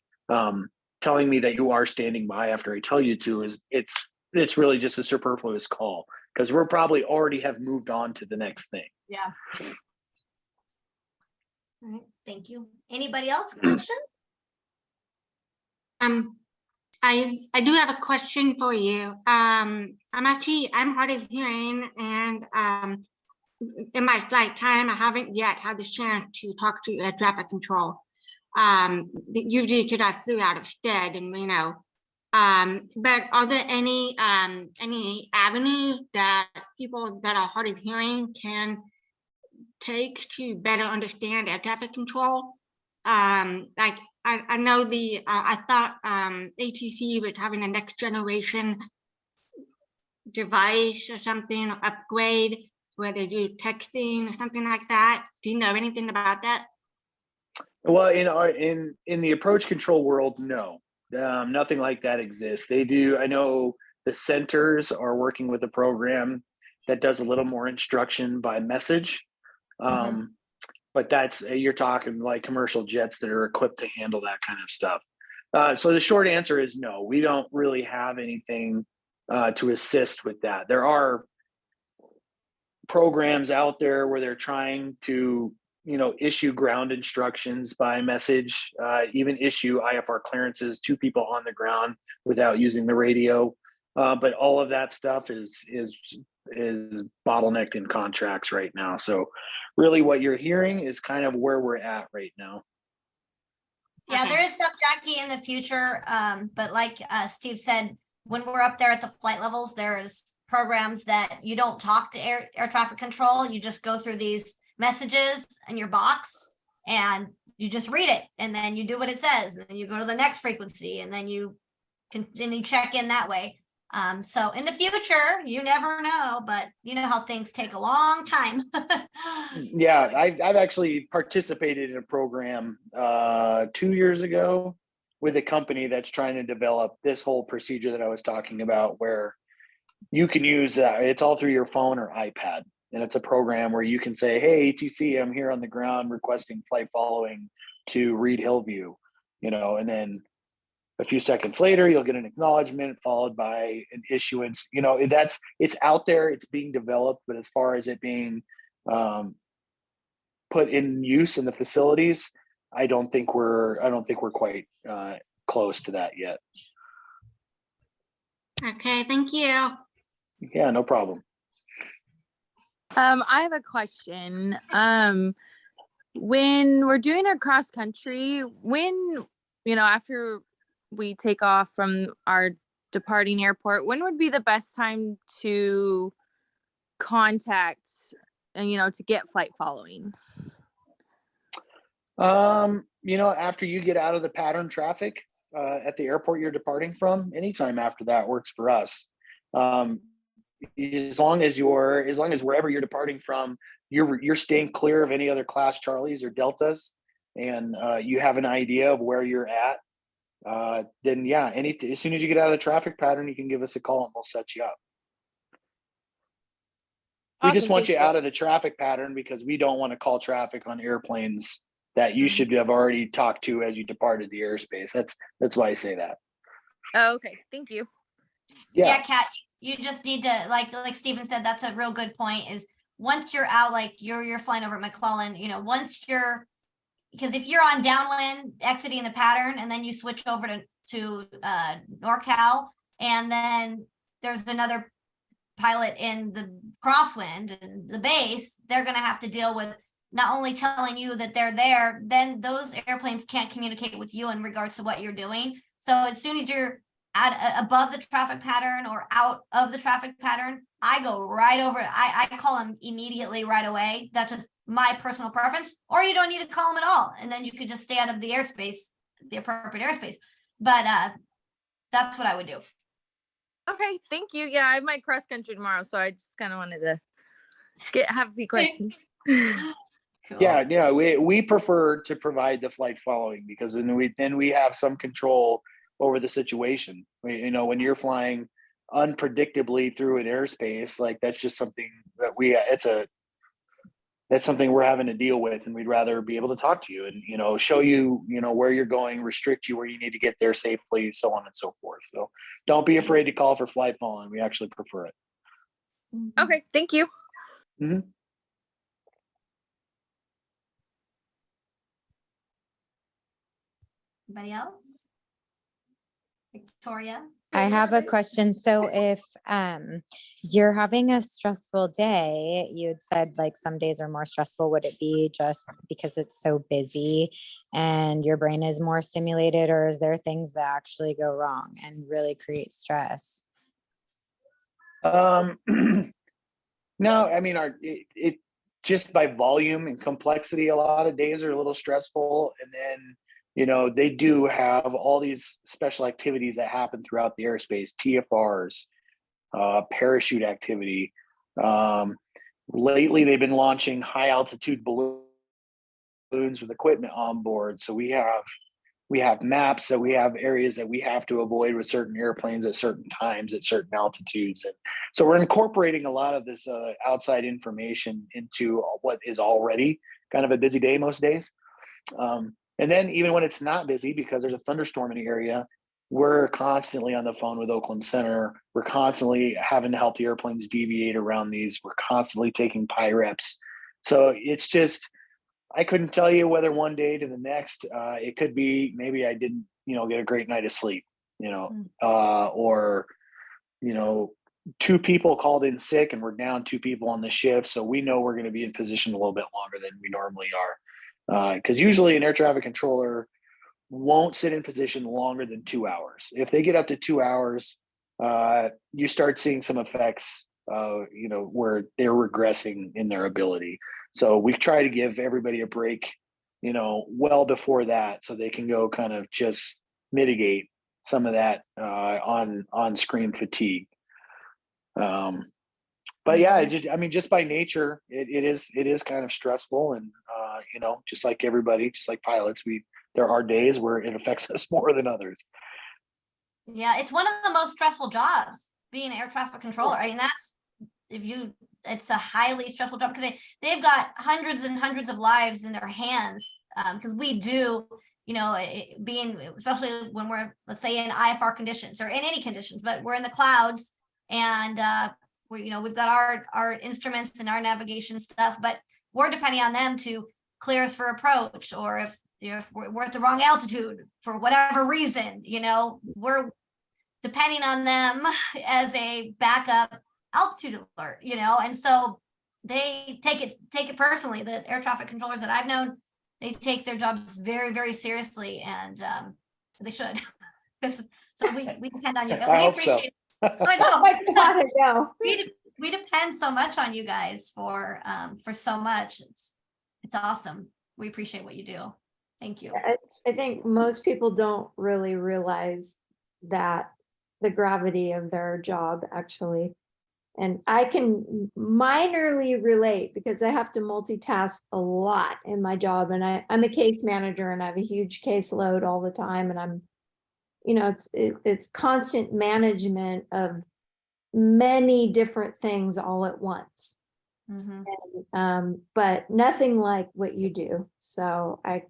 telling me that you are standing by after I tell you to it's really just a superfluous call, because we're probably already have moved on to the next thing. Yeah. All right. Thank you. Anybody else? Question? I do have a question for you. I'm hard of hearing, and in my flight time, I haven't yet had the chance to talk to air traffic control. Usually because I flew out of Stead in Reno. But are there any avenues that people that are hard of hearing can take to better understand air traffic control? Like, I know I thought ATC was having a next generation device or something, or upgrade, where they do texting or something like that. Do you know anything about that? Well, in the approach control world, no, nothing like that exists. They do. I know the centers are working with a program that does a little more instruction by message. But you're talking like commercial jets that are equipped to handle that kind of stuff. So the short answer is no, we don't really have anything to assist with that. There are programs out there where they're trying to, issue ground instructions by message, even issue IFR clearances to people on the ground without using the radio. But all of that stuff is bottlenecked in contracts right now. So really what you're hearing is kind of where we're at right now. Yeah, there is stuff, Jackie, in the future. But like Steve said, when we're up there at the flight levels, there's programs that you don't talk to air traffic control. You just go through these messages in your box and you just read it, and then you do what it says, and then you go to the next frequency, and then you and you check in that way. So in the future, you never know, but you know how things take a long time. Yeah, I've actually participated in a program 2 years ago with a company that's trying to develop this whole procedure that I was talking about, where you can use that. It's all through your phone or iPad. And it's a program where you can say, hey, ATC, I'm here on the ground requesting flight following to Reed Hillview, and then a few seconds later, you'll get an acknowledgement followed by an issuance. It's out there, it's being developed, but as far as it being put in use in the facilities, I don't think we're quite close to that yet. Okay, thank you. Yeah, no problem. I have a question. When we're doing our cross country, after we take off from our departing airport, when would be the best time to contact and, to get flight following? After you get out of the pattern traffic at the airport you're departing from, anytime after that works for us. As long as wherever you're departing from, you're staying clear of any other class Charlies or Deltas, and you have an idea of where you're at, then yeah, as soon as you get out of the traffic pattern, you can give us a call and we'll set you up. We just Awesome, want you thank out of the traffic pattern because we don't want to call traffic on airplanes that you should have already talked to as you departed the airspace. That's why I say that. Oh, okay. Thank you. Yeah, Kat, you just need to, like Steven said, that's a real good point, is once you're out, like you're flying over McClellan, because if you're on downwind exiting the pattern and then you switch over to NorCal, and then there's another pilot in the crosswind and the base, they're going to have to deal with not only telling you that they're there, then those airplanes can't communicate with you in regards to what you're doing. So as soon as you're above the traffic pattern or out of the traffic pattern, I go right over. I call them immediately right away. That's just my personal preference. Or you don't need to call them at all, and then you could just stay out of the airspace, the appropriate airspace. But that's what I would do. Okay, thank you. Yeah, I have my cross country tomorrow, so I just kind of wanted to have a few questions. Cool. Yeah, we prefer to provide the flight following because then we have some control over the situation. When you're flying unpredictably through an airspace, like that's just something that that's something we're having to deal with, and we'd rather be able to talk to you and show you where you're going, restrict you where you need to get there safely, so on and so forth. So don't be afraid to call for flight following. We actually prefer it. Okay, thank you. Mm-hmm. Anybody else? Victoria? I have a question. So if you're having a stressful day, you had said like some days are more stressful. Would it be just because it's so busy and your brain is more stimulated, or is there things that actually go wrong and really create stress? No, I mean, it just by volume and complexity, a lot of days are a little stressful, and then they do have all these special activities that happen throughout the airspace, TFRs, parachute activity. Lately, they've been launching high altitude balloons with equipment on board. So we have maps, that we have areas that we have to avoid with certain airplanes at certain times at certain altitudes. And so we're incorporating a lot of this outside information into what is already kind of a busy day most days. And then even when it's not busy, because there's a thunderstorm in the area, we're constantly on the phone with Oakland Center. We're constantly having to help the airplanes deviate around these. We're constantly taking PIREPs. So it's just, I couldn't tell you whether one day to the next, it could be maybe I didn't, get a great night of sleep, or, two people called in sick and we're down two people on the shift. So we know we're going to be in position a little bit longer than we normally are. Because usually an air traffic controller won't sit in position longer than 2 hours. If they get up to 2 hours, you start seeing some effects, where they're regressing in their ability. So we try to give everybody a break, well before that, so they can go kind of just mitigate some of that on screen fatigue. But yeah, just by nature, it is kind of stressful, and just like everybody, just like pilots, there are days where it affects us more than others. Yeah, it's one of the most stressful jobs, being an air traffic controller. I mean, it's a highly stressful job because they've got hundreds and hundreds of lives in their hands. Because we do, being, especially when we're, let's say, in IFR conditions or in any conditions, but we're in the clouds, and we've got our instruments and our navigation stuff, but we're depending on them to clear us for approach, or if we're at the wrong altitude for whatever reason, we're depending on them as a backup altitude alert, and so they take it personally. The air traffic controllers that I've known, they take their jobs very, very seriously, and they should. So we depend on you. I We hope so. appreciate I know. Oh my God, I know. We depend so much on you guys for so much. It's awesome. We appreciate what you do. Thank you. I think most people don't really realize that the gravity of their job, actually. And I can minorly relate because I have to multitask a lot in my job, and I'm a case manager, and I have a huge caseload all the time, and I'm, it's constant management of many different things all at once. But nothing like what you do. So I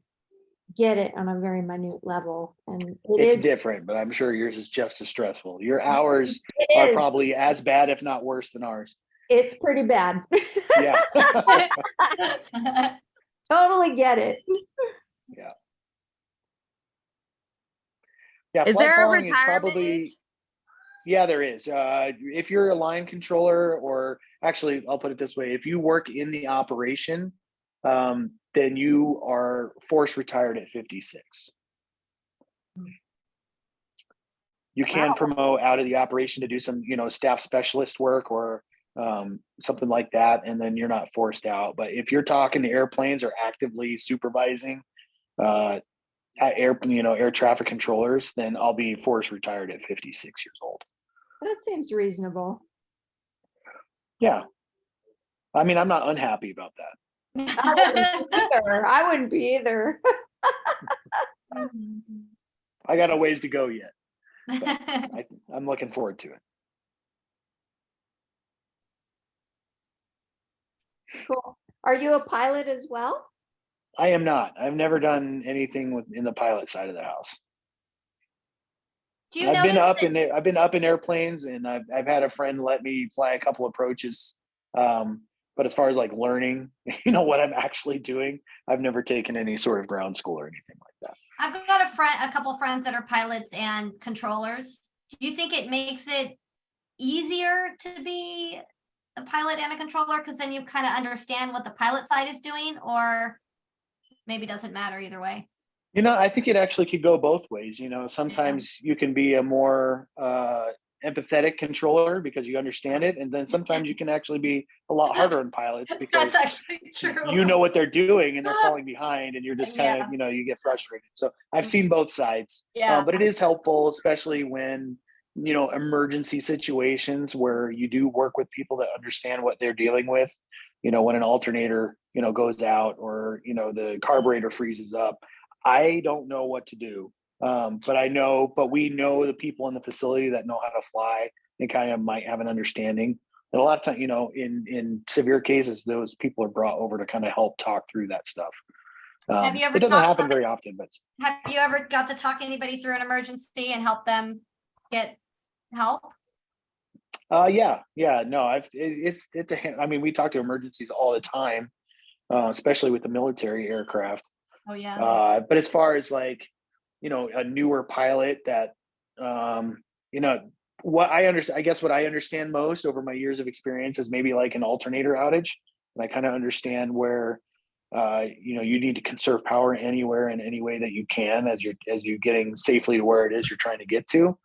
get it on a very minute level, and It's different, but I'm sure yours is just as stressful. Your hours are probably as bad, if not worse, than ours. It's pretty bad. Yeah. Totally get it. Yeah. Yeah. Is flight there a following is retirement age? Yeah, there is. If you're a line controller, or actually, I'll put it this way: if you work in the operation, then you are forced retired at 56. You can promote out of the operation to do some, staff specialist work or something like that, and then you're not forced out. But if you're talking to airplanes or actively supervising air traffic controllers, then I'll be forced retired at 56 years old. That seems reasonable. Yeah. I mean, I'm not unhappy about that. I wouldn't be either. I got a ways to go yet. I'm looking forward to it. Cool. Are you a pilot as well? I am not. I've never done anything in the pilot side of the house. I've been up in airplanes, and I've had a friend let me fly a couple approaches. But as far as like learning, what I'm actually doing, I've never taken any sort of ground school or anything like that. I've got a couple friends that are pilots and controllers. Do you think it makes it easier to be a pilot and a controller, because then you kind of understand what the pilot side is doing, or maybe it doesn't matter either way? I think it actually could go both ways. Sometimes you can be a more empathetic controller because you understand it, and then sometimes you can actually be a lot harder on pilots because That's actually true. you know what they're doing and they're falling behind, and you're just kind of you get frustrated. So I've seen both sides. But it is helpful, especially when emergency situations where you do work with people that understand what they're dealing with. When an alternator goes out, or the carburetor freezes up, I don't know what to do. But we know the people in the facility that know how to fly and kind of might have an understanding. And a lot of times, in severe cases, those people are brought over to kind of help talk through that stuff. Have you ever it doesn't happen very often, but have you ever got to talk anybody through an emergency and help them get help? No, we talk to emergencies all the time, especially with the military aircraft. Oh yeah. But as far as like, a newer pilot that, what I understand, I guess what I understand most over my years of experience is maybe like an alternator outage. And I kind of understand where, you need to conserve power anywhere in any way that you can as you're getting safely to where it is you're trying to get to.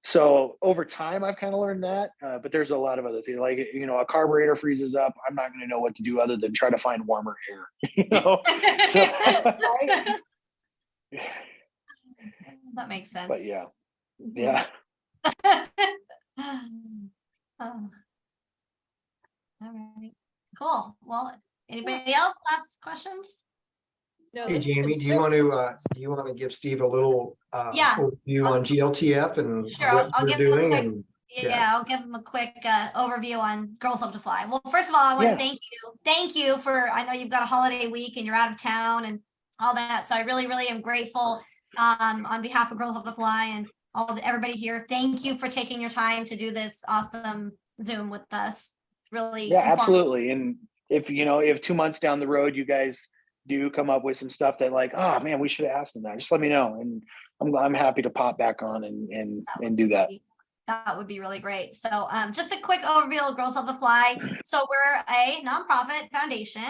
So over time, I've kind of learned that, but there's a lot of other things, like, a carburetor freezes up. I'm not going to know what to do other than try to find warmer air, So, That makes sense. But yeah, yeah. Oh. All right, cool. Well, anybody else last questions? No, Hey, this has been Jamie, do so- you want to give Steve a little Yeah. overview on GLTF and Sure, I'll what we're give him a doing? quick- And Yeah, I'll give them a quick overview on Girls Love to Fly. Well, first of all, I want Yeah. to thank you for, I know you've got a holiday week and you're out of town and all that. So I really, really am grateful on behalf of Girls Love to Fly and everybody here. Thank you for taking your time to do this awesome Zoom with us. Really. Yeah, informative. absolutely. And if 2 months down the road, you guys do come up with some stuff that like, oh man, we should have asked them that. Just let me know. And I'm happy to pop back on and do that. That would be really great. So just a quick overview of Girls Love to Fly. So we're a nonprofit foundation.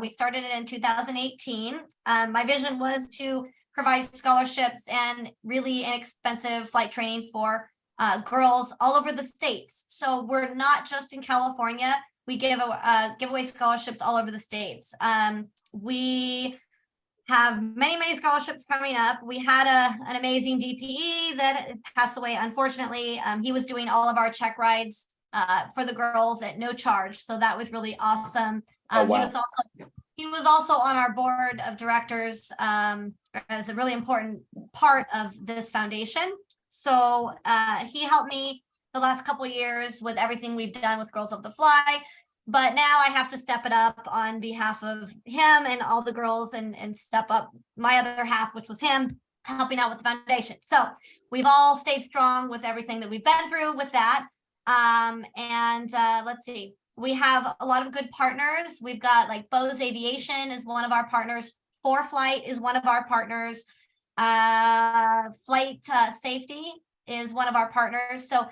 We started it in 2018. My vision was to provide scholarships and really inexpensive flight training for girls all over the states. So we're not just in California. We give away scholarships all over the states. We have many scholarships coming up. We had an amazing DPE that passed away, unfortunately. He was doing all of our check rides for the girls at no charge, so that was really awesome. Oh, wow. He was also on our board of directors as a really important part of this foundation. So he helped me the last couple of years with everything we've done with Girls Love to Fly. But now I have to step it up on behalf of him and all the girls and step up my other half, which was him helping out with the foundation. So we've all stayed strong with everything that we've been through with that. Let's see, we have a lot of good partners. We've got like Bose Aviation is one of our partners. ForeFlight is one of our partners. Flight Safety is one of our partners. So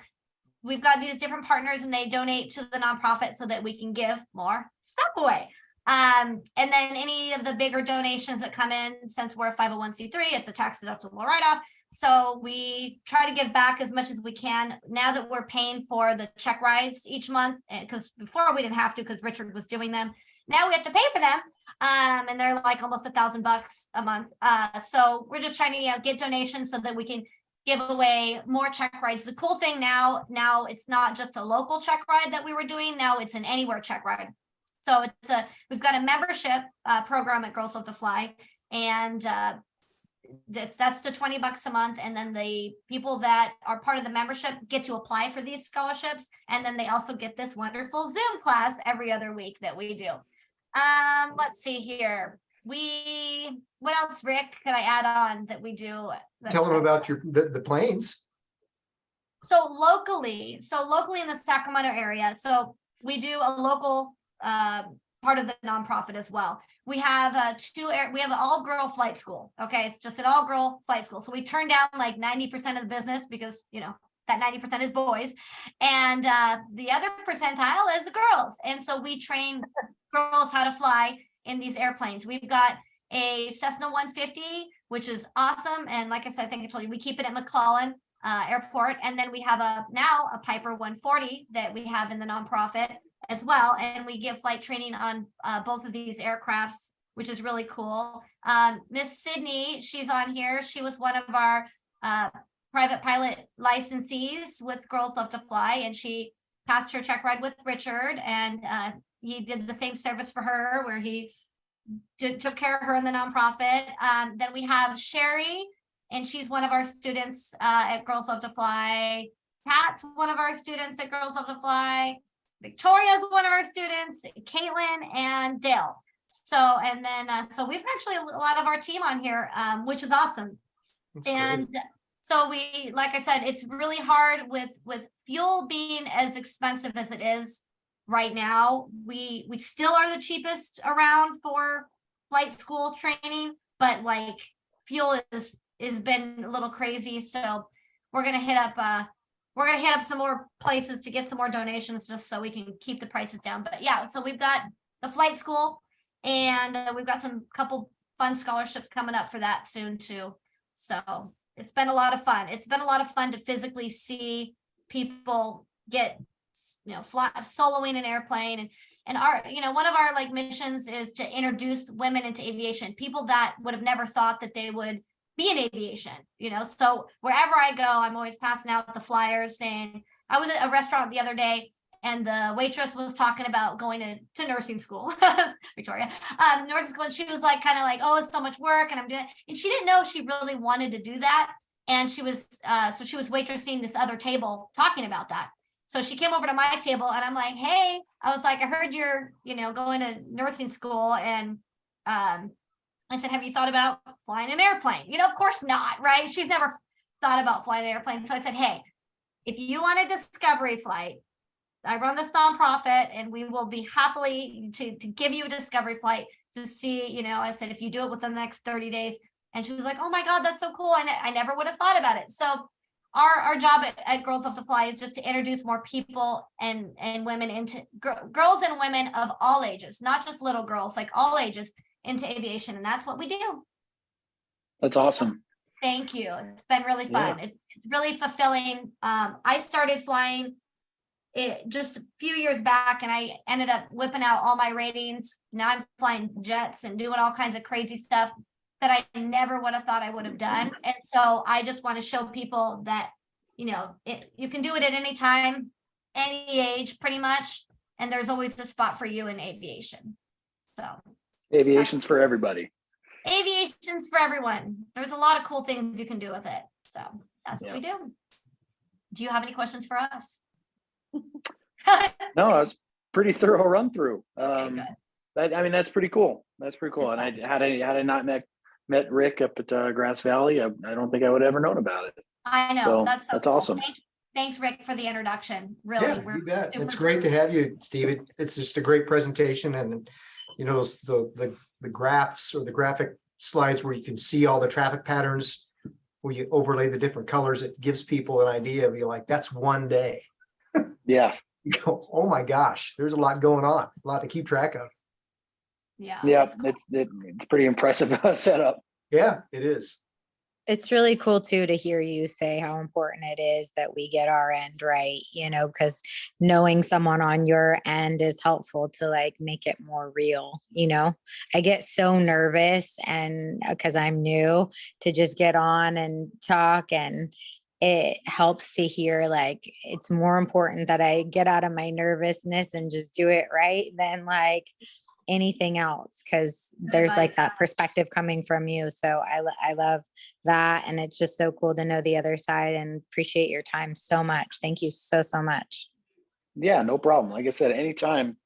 we've got these different partners and they donate to the nonprofit so that we can give more stuff away. And then any of the bigger donations that come in, since we're a 501c3, it's a tax deductible write-off. So we try to give back as much as we can now that we're paying for the check rides each month. Because before we didn't have to because Richard was doing them. Now we have to pay for them. And they're like almost $1,000 a month. So we're just trying to get donations so that we can give away more check rides. The cool thing now it's not just a local check ride that we were doing. Now it's an anywhere check ride. So we've got a membership program at Girls Love to Fly, and that's the $20 a month. And then the people that are part of the membership get to apply for these scholarships, and then they also get this wonderful Zoom class every other week that we do. Let's see here. What else, Rick, could I add on that we do? tell them about the planes. So locally in the Sacramento area, so we do a local part of the nonprofit as well. We have we have an all-girl flight school. Okay, it's just an all-girl flight school. So we turn down like 90% of the business because that 90% is boys, and the other percentile is the girls. And so we train girls how to fly in these airplanes. We've got a Cessna 150, which is awesome. And like I said, I think I told you, we keep it at McClellan Airport. And then we have now a Piper 140 that we have in the nonprofit as well. And we give flight training on both of these aircrafts, which is really cool. Miss Sydney, she's on here. She was one of our private pilot licensees with Girls Love to Fly, and she passed her check ride with Richard, and he did the same service for her where he took care of her in the nonprofit. Then we have Sherry, and she's one of our students at Girls Love to Fly. Pat's one of our students at Girls Love to Fly. Victoria's one of our students, Caitlin and Dale. So we've actually a lot of our team on here, which is awesome. That's And great. so like I said, it's really hard with fuel being as expensive as it is right now. We still are the cheapest around for flight school training, but like fuel is been a little crazy. So we're gonna hit up some more places to get some more donations just so we can keep the prices down. But yeah, so we've got the flight school, and we've got some couple fun scholarships coming up for that soon too. So it's been a lot of fun. It's been a lot of fun to physically see people get, fly soloing an airplane, and our, one of our like missions is to introduce women into aviation, people that would have never thought that they would be in aviation, so wherever I go, I'm always passing out the flyers saying, I was at a restaurant the other day and the waitress was talking about going to nursing school, Victoria, nursing school. And she was like, kind of like, oh, it's so much work and I'm doing it. And she didn't know she really wanted to do that. And she was, so she was waitressing this other table talking about that. So she came over to my table and I'm like, hey, I was like, I heard you're, going to nursing school. And I said, have you thought about flying an airplane? Of course not, right? She's never thought about flying an airplane. So I said, hey, if you want a discovery flight, I run this nonprofit and we will be happily to give you a discovery flight to see, I said, if you do it within the next 30 days. And she was like, oh my God, that's so cool. I never would have thought about it. So our job at Girls Love to Fly is just to introduce more people and women into girls and women of all ages, not just little girls, like all ages into aviation. And that's what we do. That's awesome. Thank you. It's been really fun. It's really fulfilling. I started flying it just a few years back and I ended up whipping out all my ratings. Now I'm flying jets and doing all kinds of crazy stuff that I never would have thought I would have done. And so I just want to show people that, you can do it at any time, any age, pretty much. And there's always a spot for you in aviation. So Aviation's for everybody. Aviation's for everyone. There's a lot of cool things you can do with it. So that's what we do. Do you have any questions for us? No, it's pretty thorough run through. Okay, that's pretty cool. That's pretty cool. And had I not met Rick up at Grass Valley, I don't think I would have ever known about it. I know. So that's cool. Awesome. Thanks, Rick, for the introduction. Really, Yeah, you bet. It's great to have you, Steve. It's just a great presentation, and the graphs or the graphic slides where you can see all the traffic patterns, where you overlay the different colors. It gives people an idea of that's one day. Yeah. You go, oh my gosh, there's a lot going on, a lot to keep track of. Yeah. Cool. It's pretty impressive setup. Yeah, it is. It's really cool too to hear you say how important it is that we get our end right, because knowing someone on your end is helpful to make it more real. I get so nervous and because I'm new to just get on and talk, and it helps to hear it's more important that I get out of my nervousness and just do it right than anything else, because there's that perspective coming from you. So I love that, and it's just so cool to know the other side, and appreciate your time so much. Thank you so much. Yeah, no problem. Like I said, anytime,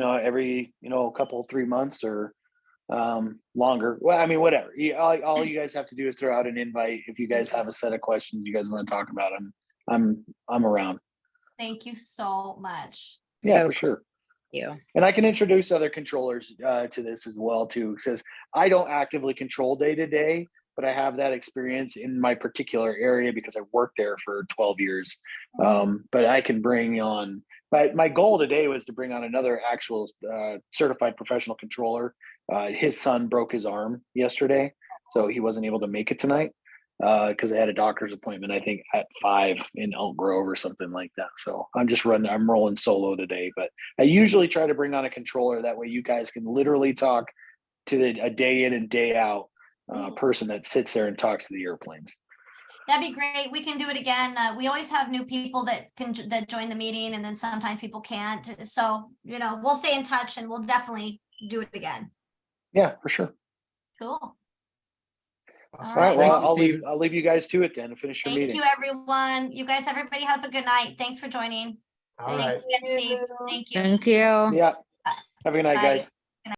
every couple 3 months or longer. Well, I mean, whatever. All you guys have to do is throw out an invite if you guys have a set of questions you guys want to talk about. I'm around. Thank you so much. Yeah, So for sure. You. And I can introduce other controllers to this as well too. Because I don't actively control day to day, but I have that experience in my particular area because I worked there for 12 years. But I can bring on. My goal today was to bring on another actual certified professional controller. His son broke his arm yesterday, so he wasn't able to make it tonight because I had a doctor's appointment, I think at 5 in Elk Grove or something like that. So I'm rolling solo today, but I usually try to bring on a controller. That way you guys can literally talk to a day in and day out person that sits there and talks to the airplanes. That'd be great. We can do it again. We always have new people that join the meeting, and then sometimes people can't. So, we'll stay in touch and we'll definitely do it again. Yeah, for sure. Cool. All right. Well, I'll leave you guys to it then and finish your Thank meeting. you, everyone. You guys, everybody have a good night. Thanks for joining. All Thanks right. again, Steve. Thank you. Thank you. Yeah. Have a good night, Bye. guys.